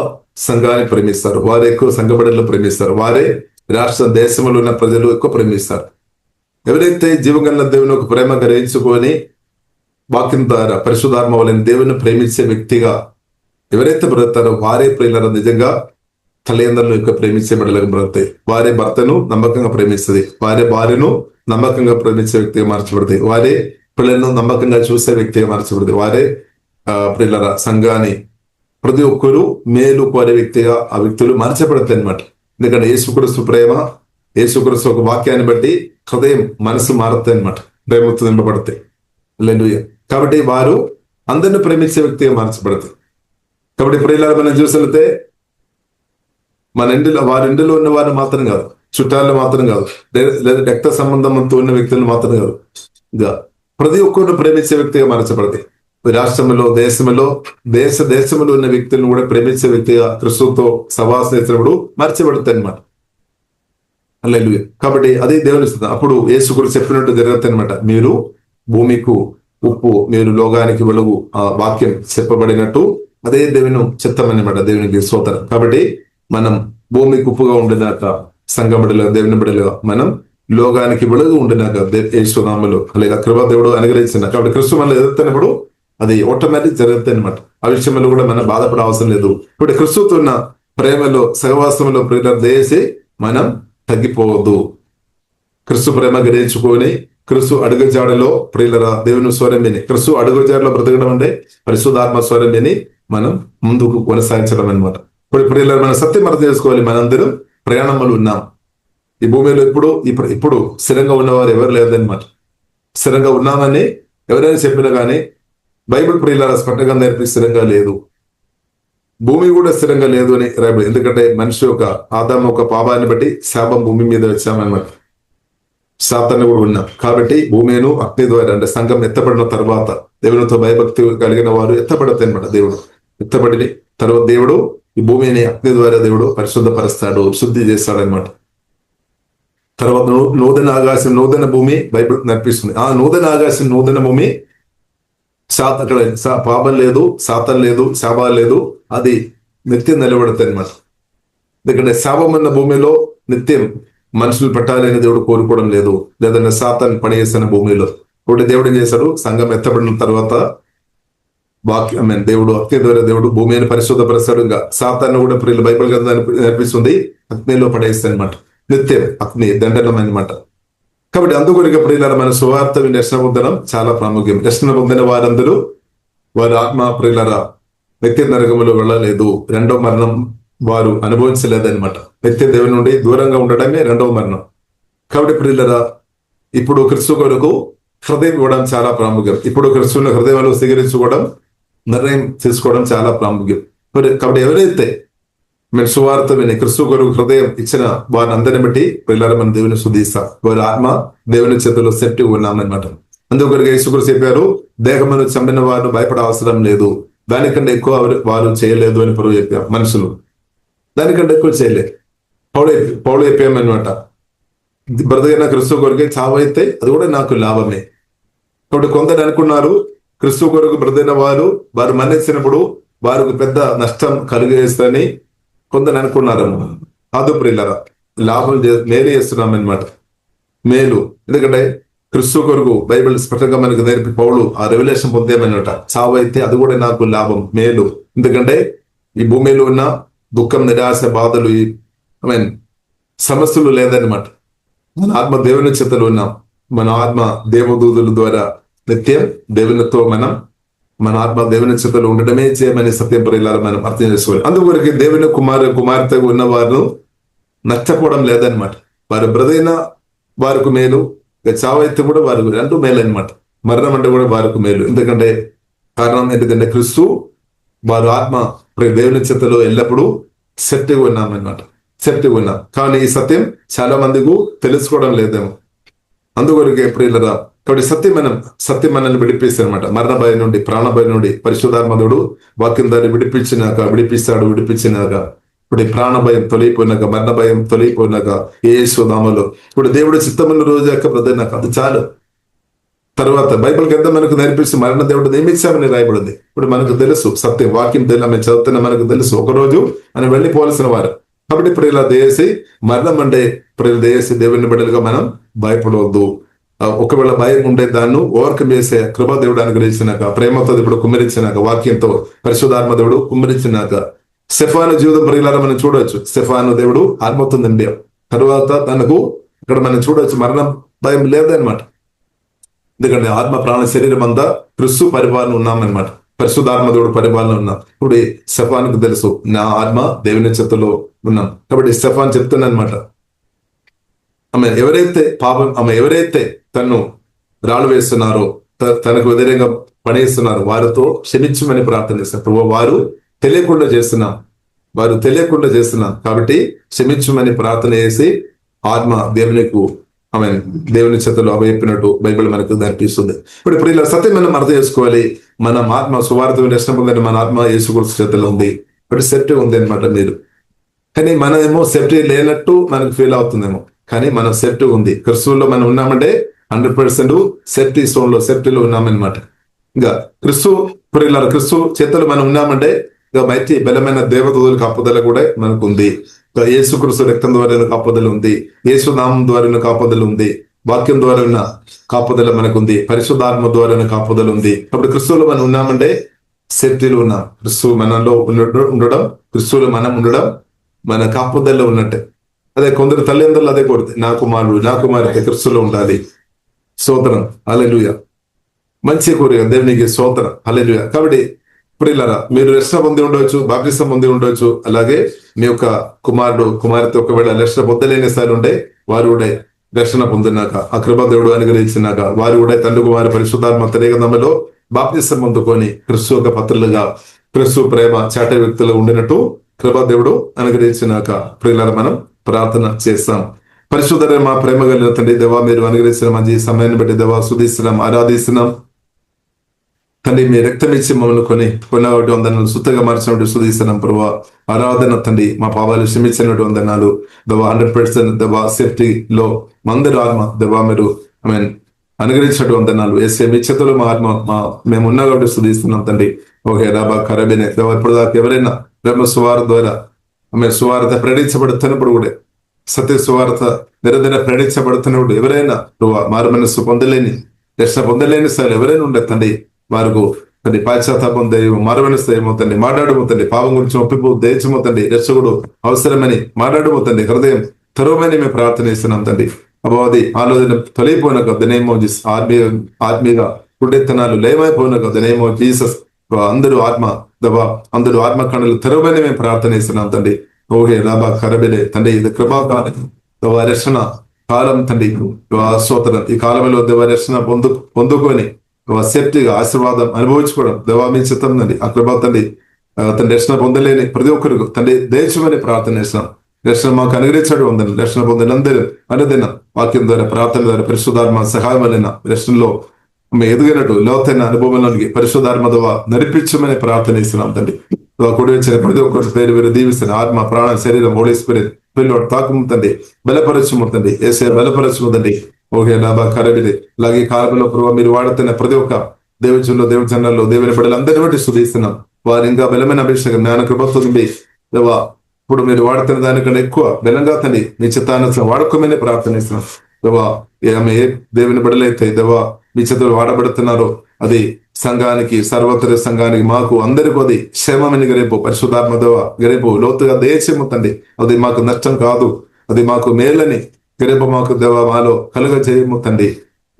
సంఘాన్ని ప్రేమిస్తారు, వారే ఎక్కువ సంఘ బిడ్డలను ప్రేమిస్తారు, వారే రాష్ట్ర దేశంలో ఉన్న ప్రజలు ఎక్కువ ప్రేమిస్తారు. ఎవరైతే జీవగల దేవుని ఒక ప్రేమ గ్రహించుకొని వాక్యం ద్వారా పరిశుద్ధాత్మ వలన దేవుని ప్రేమించే వ్యక్తిగా ఎవరైతే బ్రతారో వారే ప్రియులారా నిజంగా తల్లిదండ్రులను ఎక్కువ ప్రేమించే బిడ్డలకు బ్రతాయి. వారే భర్తను నమ్మకంగా ప్రేమిస్తుంది, వారే భార్యను నమ్మకంగా ప్రేమించే వ్యక్తిగా మార్చబడతాయి, వారే పిల్లలను నమ్మకంగా చూసే వ్యక్తిగా మార్చబడతాయి, వారే ప్రియులారా సంఘాన్ని ప్రతి ఒక్కరు మేలు కోరే వ్యక్తిగా ఆ వ్యక్తులు మార్చబడతాయి అనమాట. ఎందుకంటే యేసుక్రీస్తు ప్రేమ, యేసుక్రీస్తు ఒక వాక్యాన్ని బట్టి హృదయం, మనసు మారుతాయి అనమాట, ప్రేమతో నింపబడతాయి. హల్లెలూయా. కాబట్టి వారు అందరిని ప్రేమించే వ్యక్తిగా మార్చబడతాయి. కాబట్టి ప్రియులారా మనం చూసినట్లయితే వారి ఇంటిలో ఉన్న వారిని మాత్రం కాదు, చుట్టాలను మాత్రం కాదు, లేదా రక్త సంబంధంతో ఉన్న వ్యక్తులను మాత్రం కాదు, ఇంకా ప్రతి ఒక్కరిని ప్రేమించే వ్యక్తిగా మార్చబడతాయి. రాష్ట్రంలో, దేశంలో ఉన్న వ్యక్తులను కూడా ప్రేమించే వ్యక్తిగా క్రీస్తుతో సహవాసం చేసినప్పుడు మార్చబడతాయి అనమాట. హల్లెలూయా. కాబట్టి అది దేవుని ఇస్తుంది. అప్పుడు యేసు కూడా చెప్పినట్టు జరుగుతాయి అనమాట. మీరు భూమికు ఉప్పు, మీరు లోకానికి వెలుగు ఆ వాక్యం చెప్పబడినట్టు అదే దేవుని చిత్తం అన్నమాట. దేవునికి స్తోత్రం. కాబట్టి మనం భూమికి ఉప్పుగా ఉండినాక, సంఘబడిలో దేవుని బిడ్డలుగా మనం లోకానికి వెలుగు ఉండినాక యేసునామములో లేదా కృప దేవుడు అనుగ్రహించిన. కాబట్టి క్రీస్తు మనల్ని ఎదుర్కొన్నప్పుడు అది ఆటోమేటిక్ జరుగుతుంది అనమాట. ఆ విషయంలో కూడా మనం బాధపడే అవసరం లేదు. ఇప్పుడు క్రీస్తుతో ఉన్న ప్రేమలో సహవాసంలో ప్రియుల దయచేసి మనం తగ్గిపోవద్దు. క్రీస్తు ప్రేమ గ్రహించుకొని క్రీస్తు అడుగుజాడలో ప్రియులరా దేవుని స్వరం విని, క్రీస్తు అడుగుజాడలో బ్రతకడం అంటే పరిశుద్ధాత్మ స్వరం విని మనం ముందుకు కొనసాగించడం అనమాట. ఇప్పుడు ప్రియుల మనం సత్యం అర్థం చేసుకోవాలి. మనందరం ప్రయాణంలో ఉన్నాం. ఈ భూమిలో ఇప్పుడు స్థిరంగా ఉన్నవారు ఎవరు లేదనమాట. స్థిరంగా ఉన్నామని ఎవరైనా చెప్పినా కానీ బైబిల్ ప్రియులారా స్పష్టంగా నేర్పి స్థిరంగా లేదు. భూమి కూడా స్థిరంగా లేదు అని రాయబడి. ఎందుకంటే మనిషి యొక్క ఆదాము ఒక పాపాన్ని బట్టి శాపం భూమి మీద వచ్చామన్నమాట. శాతాన్ని కూడా ఉన్నాం. కాబట్టి భూమిను అగ్ని ద్వారా అంటే సంఘం ఎత్తబడిన తర్వాత దేవునితో భయభక్తి కలిగిన వారు ఎత్తబడతాయి అనమాట. దేవుడు ఎత్తబడి తర్వాత దేవుడు ఈ భూమిని అగ్ని ద్వారా దేవుడు పరిశుద్ధపరుస్తాడు, శుద్ధి చేస్తాడనమాట. తర్వాత నూతన ఆకాశం, నూతన భూమి బైబిల్ నడిపిస్తుంది. ఆ నూతన ఆకాశం, నూతన భూమి అక్కడ పాపం లేదు, శాతం లేదు, శాపాలు లేదు, అది నిత్యం నిలబడుతుంది అనమాట. ఎందుకంటే శాపం ఉన్న భూమిలో నిత్యం మనుషులు పెట్టాలని దేవుడు కోరుకోవడం లేదు. లేదంటే శాతాన్ని పని చేస్తున్న భూమిలో ఇప్పుడు దేవుడు ఏం చేశాడు? సంఘం ఎత్తబడిన తర్వాత వాక్యం దేవుడు అగ్ని ద్వారా దేవుడు భూమిని పరిశుద్ధపరుస్తాడు. ఇంకా శాతాన్ని కూడా ప్రియులు బైబిల్ గ్రంథం నేర్పిస్తుంది, అగ్నిలో పడేస్తాయి అనమాట. నిత్యం అగ్ని దండనం అనమాట. కాబట్టి అందుకొరిక ప్రియుల మన సువార్త రక్షణ పొందడం చాలా ప్రాముఖ్యం. రక్షణ పొందిన వారందరూ వారి ఆత్మ ప్రియులరా నిత్య నరకములో వెళ్ళలేదు, రెండో మరణం వారు అనుభవించలేదన్నమాట. నిత్య దేవుని నుండి దూరంగా ఉండడమే రెండవ మరణం. కాబట్టి ప్రియులరా ఇప్పుడు క్రీస్తు కొరకు హృదయం ఇవ్వడం చాలా ప్రాముఖ్యం. ఇప్పుడు క్రీస్తుని హృదయంలో స్వీకరించుకోవడం, నిర్ణయం తీసుకోవడం చాలా ప్రాముఖ్యం. కాబట్టి ఎవరైతే మేము సువార్త విని క్రీస్తు కొరకు హృదయం ఇచ్చిన వారిని అందరిని బట్టి పిల్లలు మన దేవుని శుద్ధిస్తాం. వారి ఆత్మ దేవుని చేతుల్లో సెఫ్టీ ఉన్నామన్నమాట. అందుకొరకు యేసుక్రీస్తు చెప్పారు, దేహమును చంపిన వారిని భయపడ అవసరం లేదు, దానికంటే ఎక్కువ వారు చేయలేదు అని పరువు చెప్పారు. మనుషులు దానికంటే ఎక్కువ చేయలేదు. పౌలు చెప్పామన్నమాట, బ్రతకైన క్రీస్తు కొరకే, చావైతే అది కూడా నాకు లాభమే. కాబట్టి కొందరు అనుకున్నారు క్రీస్తు కొరకు బ్రతైన వారు మరణించినప్పుడు వారికి పెద్ద నష్టం కలిగేస్తుందని కొందరు అనుకున్నారు. కాదు ప్రియులారా, లాభం మేలు చేస్తున్నాం అనమాట. మేలు, ఎందుకంటే క్రీస్తు కొరకు బైబిల్ స్పష్టంగా మనకు నేర్పి పౌలు ఆ రెవల్యూషన్ పొందేమన్నమాట. చావు అయితే అది కూడా నాకు లాభం, మేలు. ఎందుకంటే ఈ భూమిలో ఉన్న దుఃఖం, నిరాశ, బాధలు, సమస్యలు లేదన్నమాట. మన ఆత్మ దేవుని చేతలు ఉన్నాం. మన ఆత్మ దేవదూతుల ద్వారా నిత్యం దేవునితో మన ఆత్మ దేవుని చేతలు ఉండడమే చేయమని సత్యం ప్రియులారా మనం అర్థం చేసుకోవాలి. అందువరకు దేవుని కుమార్తె ఉన్న వారు నష్టపోవడం లేదనమాట. వారు బ్రదైన వారికి మేలు, చావైతే కూడా వారికి రెండు మేలు అనమాట. మరణం అంటే కూడా వారికి మేలు. ఎందుకంటే కారణం ఏంటంటే క్రీస్తు వారు ఆత్మ దేవుని చేతలో ఎల్లప్పుడూ సెఫ్టీగా ఉన్నామన్నమాట. సెఫ్టీగా ఉన్నాం. కానీ ఈ సత్యం చాలా మందికి తెలుసుకోవడం లేదేమో. అందుకొరకే ప్రియులరా, కాబట్టి సత్యం మనల్ని విడిపిస్తాడు అనమాట. మరణ భయం నుండి, ప్రాణ భయం నుండి పరిశుద్ధాత్మదుడు వాక్యం దాన్ని విడిపించినాక ఇప్పుడు ప్రాణ భయం తొలగిపోయినాక, మరణ భయం తొలగిపోయినాక యేసు నామములో ఇప్పుడు దేవుడు చిత్తమున్న రోజు యొక్క బ్రదైనాక అది చాలు. తర్వాత బైబిల్ గ్రంథం మనకు నేర్పిస్తూ మరణ దేవుడు నియమించామని రాయబడింది. ఇప్పుడు మనకు తెలుసు సత్యం, వాక్యం మేము చదువుతున్న మనకు తెలుసు ఒకరోజు అని వెళ్ళిపోవలసిన వారు. కాబట్టి ఇప్పుడు ఇలా దేసి మరణం అంటే ఇప్పుడు దేసి దేవుని బిడ్డలుగా మనం భయపడవద్దు. ఒకవేళ భయం ఉండే దాన్ని ఓవర్కమ్ చేసే కృపా దేవుడు అనుగ్రహించినాక, ప్రేమతో దేవుడు కుమ్మరించినాక, వాక్యంతో పరిశుద్ధాత్మ దేవుడు కుమ్మరించినాక స్టెఫాను జీవితం ప్రియులారా మనం చూడవచ్చు. స్టెఫాను దేవుడు ఆత్మతో నింపాం. తర్వాత తనకు ఇక్కడ మనం చూడవచ్చు మరణం భయం లేదనమాట. ఎందుకంటే ఆత్మ, ప్రాణ, శరీరం అంతా క్రీస్తు పరిపాలన ఉన్నామన్నమాట. పరిశుద్ధాత్మ దేవుడు పరిపాలన ఉన్నాం. ఇప్పుడు స్టెఫానుకు తెలుసు నా ఆత్మ దేవుని చేతిలో ఉన్నాం. కాబట్టి స్టెఫాన్ చెప్తున్నా అనమాట, ఎవరైతే తను రాళ్ళు వేస్తున్నారో, తనకు వ్యతిరేకంగా పనిస్తున్నారో వారితో క్షమించమని ప్రార్థన చేస్తారు. వారు తెలియకుండా చేస్తున్నాం కాబట్టి క్షమించమని ప్రార్థన చేసి ఆత్మ దేవుని చేతులు అభయప్పినట్టు బైబిల్ మనకు నేర్పిస్తుంది. ఇప్పుడు ఇలా సత్యం మనం అర్థం చేసుకోవాలి. మనం ఆత్మ సువార్త రక్షణ పొందని మన ఆత్మ యేసుక్రీస్తు చేతుల్లో ఉంది. ఇప్పుడు సేఫ్టీ ఉంది అనమాట. మీరు కానీ మనమేమో సేఫ్టీ లేనట్టు మనకు ఫీల్ అవుతుందేమో, కానీ మనం సేఫ్టీ ఉంది. క్రీస్తులో మనం ఉన్నామంటే 100% సేఫ్టీ జోన్ లో, సేఫ్టీలో ఉన్నామన్నమాట. ఇంకా క్రిస్తు ప్రియులారా, క్రిస్తు చేతులు మనం ఉన్నామంటే ఇంకా మంచి బలమైన దేవదూతల కాపుదల కూడా మనకు ఉంది. యేసు క్రిస్తు రక్తం ద్వారా కాపుదల ఉంది, యేసు నామం ద్వారా కాపుదల ఉంది, వాక్యం ద్వారా ఉన్న కాపుదల మనకుంది, పరిశుద్ధాత్మ ద్వారా కాపుదల ఉంది. కాబట్టి క్రిస్తువులో మనం ఉన్నామంటే సేఫ్టీలో ఉన్నాం. క్రిస్తువు మనలో ఉండడం, క్రిస్తువులో మనం ఉండడం మన కాపుదల్లో ఉన్నట్టే. అదే కొందరు తల్లిదండ్రులు అదే కొడుతుంది, నా కుమారుడు నా కుమార్తె క్రిస్తువులో ఉండాలి. స్తోత్రం, హల్లెలూయా. మంచి కోరిక, దేవునికి స్తోత్రం, హల్లెలూయా. కాబట్టి ప్రియులారా, మీరు రక్షణ పొంది ఉండవచ్చు, బాప్తిసం పొంది ఉండవచ్చు. అలాగే మీ యొక్క కుమారుడు కుమార్తె ఒకవేళ రక్షణ పొందలేని స్థాయి ఉంటే వారు కూడా రక్షణ పొందినాక, ఆ కృప దేవుడు అనుగ్రహించినాక వారు కూడా తండ్రి కుమారి పరిశుద్ధాత్మ త్రియేకతలో బాప్తిసం పొందుకొని క్రిస్తు యొక్క పత్రులుగా, క్రిస్తు ప్రేమ చాటే వ్యక్తులు ఉండినట్టు కృప దేవుడు అనుగ్రహించినాక ప్రియులారా మనం ప్రార్థన చేస్తాం. పరిశుద్ధ మా ప్రేమ కలిగిన తండ్రి దేవా, మీరు అనుగ్రహించిన మంచి సమయాన్ని బట్టి దేవా స్తుతిస్తున్నాం, ఆరాధిస్తున్నాం తండ్రి. మీ రక్తం ఇచ్చి మమ్మల్ని కొన్నటువంటి వందనాలు, సుత్తగా మార్చినట్టు స్తుతిస్తున్నాం ప్రభా. ఆరాధన తండ్రి, మా పాపాలు క్షమించినట్టు వందనాలు దేవా. 100% దేవా సేఫ్టీలో మందరి ఆత్మ దేవా మీరు అనుగ్రహించినట్టు వందనాలు. ఏసే మీ చేతులు మా ఆత్మ మేము ఉన్నా కాబట్టి స్తుతిస్తున్నాం తండ్రి. ఓకే రాబా కరబినే దేవా, ఇప్పుడు దాకా ఎవరైనా బ్రహ్మ సువార్త ద్వారా సువార్త ప్రకటించబడుతున్నప్పుడు కూడా, సత్య సువార్త నిరంతర ప్రకటించబడుతున్నప్పుడు ఎవరైనా మారు మనస్సు పొందలేని, రక్షణ పొందలేని స్థాయిలో ఎవరైనా ఉండే తండ్రి, వారికి తండ్రి పాశ్చాత్తాపం దైవం మారవనిస్తే ఏమవుతండి, మాట్లాడబోతండి, పాపం గురించి ఒప్పిపో దయచమవుతండి, రక్షకుడు అవసరమని మాట్లాడబోతండి, హృదయం తెరవమని మేము ప్రార్థనిస్తున్నాం తండ్రి. అబాది ఆలోచన తొలగిపోయినాక దనేమో ఆత్మీయ పుణ్యతనాలు లేమైపోయినాక దనేమో జీసస్ అందరూ ఆత్మ కణులు తెరవమని మేము ప్రార్థనిస్తున్నాం తండ్రి. ఓహే రాబా కరబిలే తండ్రి, ఇది కృపాకాలం రక్షణ కాలం తండ్రి. స్తోత్రం, ఈ కాలంలో దేవ రక్షణ పొందుకొని సేఫ్టీగా ఆశీర్వాదం అనుభవించుకోవడం దేవా మీ చిత్తం తండ్రి. ఆ కృప తండ్రి తండ్రి రక్షణ పొందలేని ప్రతి ఒక్కరికి తండ్రి దేశమని ప్రార్థన చేస్తున్నాం. రక్షణ మాకు అనుగ్రహించడం ఉందని, రక్షణ పొందినందరూ అనుదిన వాక్యం ద్వారా ప్రార్థన ద్వారా పరిశుద్ధాత్మ సహాయం వలన రక్షణలో ఎదిగినట్టు లోతైన అనుభవంలోనికి పరిశుద్ధాత్మ ద్వారా నడిపించమని ప్రార్థన చేస్తున్నాం తండ్రి. కూడి వచ్చిన ప్రతి ఒక్కరి పేరు మీరు దీవిస్తున్న ఆత్మ ప్రాణ శరీరం హోలీ స్పిరిట్ పిల్లలు తాకుముతండి, బలపరచుముతండి, ఏసే బలపరచుముతండి. ఓకే లాభా కరబిది. అలాగే కాలంలో ప్రభావ మీరు వాడుతున్న ప్రతి ఒక్క దేవుచుల్లో దేవుచన్నల్లో దేవుని బిడ్డలందరినీ బట్టి స్తుతిస్తున్నాం. వారు ఇంకా బలమైన అభిషేకం జ్ఞాన కృపతో దేవా ఇప్పుడు మీరు వాడుతున్న దానికన్నా ఎక్కువ బలంగా తండ్రి మీ చిత్తాన్ని వాడుకోమని ప్రార్థనిస్తున్నాం దేవా. ఆమె ఏ దేవుని బిడ్డలైతే దేవా మీ చేతులు వాడబడుతున్నారో అది సంఘానికి, సర్వత్ర సంఘానికి, మాకు అందరికీ అది క్షేమమని గరేపు పరిశుద్ధాత్మ దేవా గరేపు లోతుగా దయచేయముతండి. అది మాకు నష్టం కాదు, అది మాకు మేలని గరేపు మాకు దేవా మాలో కలుగ చేయముతండి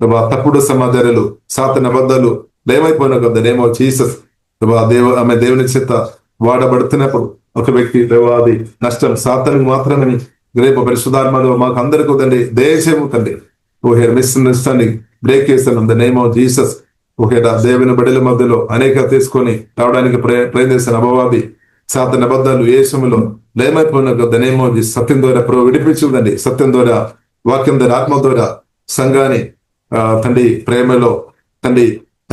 దేవా. తప్పుడు సమాధానాలు సాతన అబద్ధాలు లేమైపోయిన కదా నేమో జీసస్ దేవా. ఆమె దేవుని చేత వాడబడుతున్నప్పుడు ఒక వ్యక్తి దేవా అది నష్టం సాతానికి మాత్రమే రేపు పరిశుద్ధాత్మ మాకు అందరికీ తండ్రి దయచేయముతండి. ఓహే మిస్అండర్స్టాండింగ్ బ్రేక్ చేస్తున్నాం ద నేమ్ ఆఫ్ జీసస్. ఓకేరా దేవుని బిడ్డల మధ్యలో అనేక తీసుకొని రావడానికి ప్రయత్నిస్తున్న అపవాది సాతన అబద్ధాలు ఏ సమయంలో లేమైపోయిన ద నేమ్ ఆఫ్ జీసస్ సత్యం ద్వారా విడిపించుదండి. సత్యం ద్వారా, వాక్యం ద్వారా, ఆత్మ ద్వారా సంఘాన్ని తండ్రి ప్రేమలో తండ్రి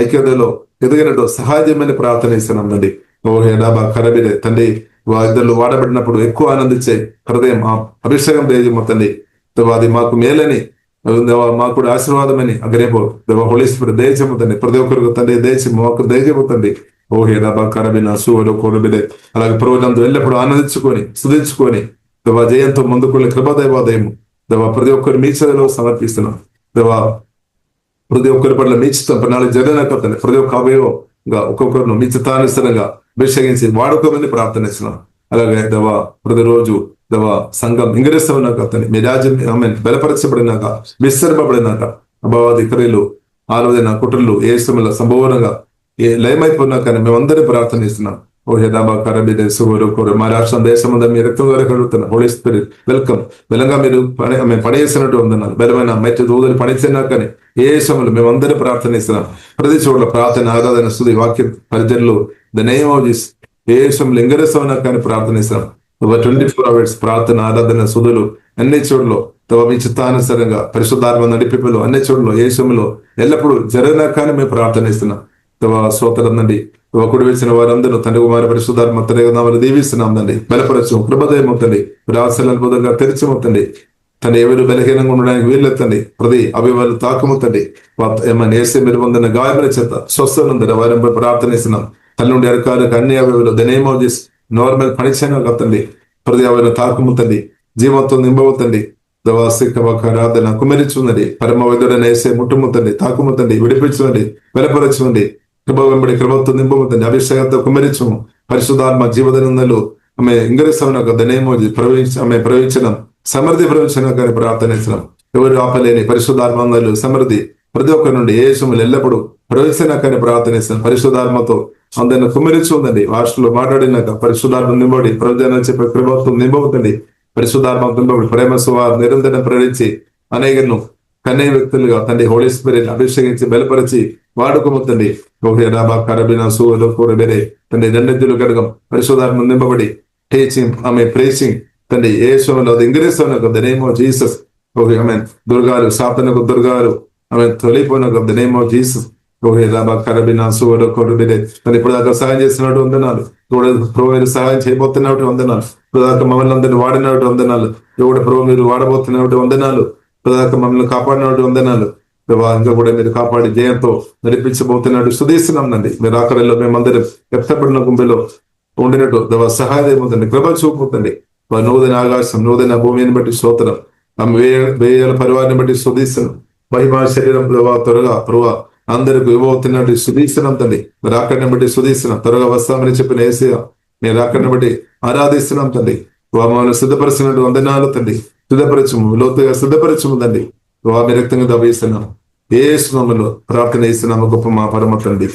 ఐక్యతలో ఎదిగినట్టు సహాయమని ప్రార్థనిస్తున్నాం తండ్రి. ఓహే డాబా కరబిడే తండ్రి ఇద్దరు వాడబడినప్పుడు ఎక్కువ ఆనందించే హృదయం అభిషేకం దేవ తండ్రి. అది మాకు మేలని మాకు కూడా ఆశీర్వాదమని అగ్రేపో దేవ హోలీ స్పిరిట్ దయచేయముతండి. ప్రతి ఒక్కరికి తండ్రి దయచి మాకు దయచేయముతండి. ఓహే డాబా కరబిన సూవలో కోరబిడే. అలాగే ప్రభుత్వంతో ఎల్లప్పుడు ఆనందించుకొని స్తుతించుకొని దేవ జయంతో ముందుకుని కృపదైవాదయము దేవ ప్రతి ఒక్కరు మీ చేతిలో సమర్పిస్తున్నాం దేవ. ప్రతి ఒక్కరి పట్ల మీ చిత్తం ప్రణాళిక జగనకండి. ప్రతి ఒక్క అవయవంగా ఒక్కొక్కరిను మీ చిత్తానుసరంగా అభిషేకించి వాడుకోమని ప్రార్థనిస్తున్నాం. అలాగే దేవా ప్రతిరోజు దేవా సంఘం ఇంగ్రేస్తున్నాక అతన్ని మీ రాజ్యం ఆమె బలపరచబడినాక విస్తరింపబడినాక అభావాది క్రియలు ఆలోచన కుట్రలు ఏ సమయంలో సంభవంగా లయమైపోయినాక మేమందరినీ ప్రార్థనిస్తున్నాం. ఓహే దాబా కరబిదే సువరు మా రాష్ట్రం దేశం ఉందని మీ రక్తం ద్వారా కలుగుతున్నాం. Holi spirit welcome. బలంగా మీరు పని చేసినట్టు ఉందన్నారు. బలమైన మెట్టి దూదలు పనిచేసినా కానీ ఏ సమయంలో మేమందరూ ప్రార్థనిస్తున్నాం. ప్రతి చోట్ల ప్రార్థన, ఆరాధన, స్తుతి, వాక్య పరిచర్లు ద నేమ్ ఆఫ్ జీసస్ ఏ సమయంలో ఇంగరేస్తున్నా కానీ ప్రార్థనిస్తున్నాం. 24 hours ప్రార్థన, ఆరాధన, స్తుతులు అన్ని చోట్లలో మీ చిత్తానుసారంగా పరిశుద్ధాత్మ నడిపిపులు అన్ని చోట్లలో ఏ సమయంలో ఎల్లప్పుడూ జరిగినా కానీ మేము ప్రార్థనిస్తున్నాం. స్తోత్రం కుడి వేసిన వారందరూ తండ్రి కుమార పరిశుద్ధాత్మ త్రియేకనామములో దీవిస్తున్నాం తండ్రి. బలపరచు కృపదయమవుతండి, రాసల అద్భుతంగా తెరిచమవుతండి. తండ్రి ఎవరు బలహీనంగా ఉండడానికి వీళ్ళెత్తండి, ప్రతి అవయవాలు తాకము తండ్రి. ఏమన్నా వేసే మీరు పొందిన గాయముల చేత స్వస్థనందరి వారిపై ప్రార్థనిస్తున్నాం. తల్లి నుండి అరకాలకు అన్ని అవయవాలు దనేమో చేసి నార్మల్ పనిచేయను కత్తండి, ప్రతి అవయవాలు తాకము తండ్రి, జీవంతో నింపవుతండి. దవాసికరాధన కుమరించుందండి, పరమ వైద్యుడైన వేసే ముట్టుముతండి, తాకుముతండి, విడిపించుండి, వెలపరచుండి, కృప వెంబడి కృపతో నింపముతండి, అభిషేకంతో కుమరించము. పరిశుద్ధాత్మ జీవదనందలు ఆమె ఇంగ్రేసంలో దనేమో ఆమె ప్రవచించడం సమృద్ధి ప్రవచన కానీ ప్రార్థనించడం. ఎవరు ఆపలేని పరిశుద్ధాత్మందలు సమృద్ధి ప్రతి ఒక్కరి నుండి ఏసుములు ఎల్లప్పుడూ ప్రవచన కానీ ప్రార్థనిస్తాం. పరిశుద్ధాత్మతో అందరిని కుమరించి ఉందండి. భాషలో మాట్లాడినాక పరిశుద్ధాత్మ నింబడి ప్రవచన చెప్పే కృపత్వం నింపవుతుంది. పరిశుద్ధాత్మ నింబడి ప్రేమ సువార్ నిరంతరం ప్రేరించి అనేకను కన్నే వ్యక్తులుగా తండ్రి హోలీ స్పిరిట్ అభిషేకించి బలపరిచి వాడుకోముతండి. కూరబెరే తండ్రి రెండెద్దులు కడగం పరిశుద్ధాత్మ నింపబడి టీచింగ్ ఆమె ప్రేసింగ్ తండ్రి యేసులో ఇంగ్రేసంలో the name of Jesus. Okay amen. దుర్గాలు సాతనకు దుర్గాలు ఆమె తొలిపోయిన the name of Jesus. Okay రాబా కరబినా సువర కొరబిరే తండ్రి ఇప్పుడు దాకా సహాయం చేసినట్టు వందనాలు. మీరు సహాయం చేయబోతున్నట్టు వందనాలు. ఇప్పుడు దాకా మమ్మల్ని అందరినీ వాడినట్టు వందనాలు. ఎవడ ప్రభు మీరు వాడబోతున్నట్టు వందనాలు. ఇప్పుడు దాకా మమ్మల్ని కాపాడినట్టు వందనాలు. ఇంకా కూడా మీరు కాపాడి జయంతో నడిపించబోతున్నట్టు స్తుతిస్తున్నాం నండి. మీరు ఆఖరిలో మేమందరం ఎత్తపడిన గుంపులో ఉండినట్టు సహాయం ఏమవుతుంది, కృప చూపుతుంది. నూతన ఆకాశం నూతన భూమిని బట్టి స్తోత్రం. వేయాల పరివారిని బట్టి స్తుతిస్తున్నాం. మహిమా శరీరం త్వరగా ప్రభా అందరికి ఇవ్వబోతున్నట్టు స్తుతిస్తున్నాం తండ్రి. మీరు అక్కడిని బట్టి స్తుతిస్తున్నాం. త్వరగా వస్తామని చెప్పిన యేసయ్య మీరు అక్కడిని బట్టి ఆరాధిస్తున్నాం తండ్రి. మమ్మల్ని సిద్ధపరిచినట్టు వందనాలు తండ్రి. సిద్ధపరచము, లోతుగా సిద్ధపరచము తండ్రి. మీ రక్తంగా దభిస్తున్నాం. యేసు నామములో ప్రార్థన చేస్తున్నాము గొప్ప మా పరమ తండ్రి.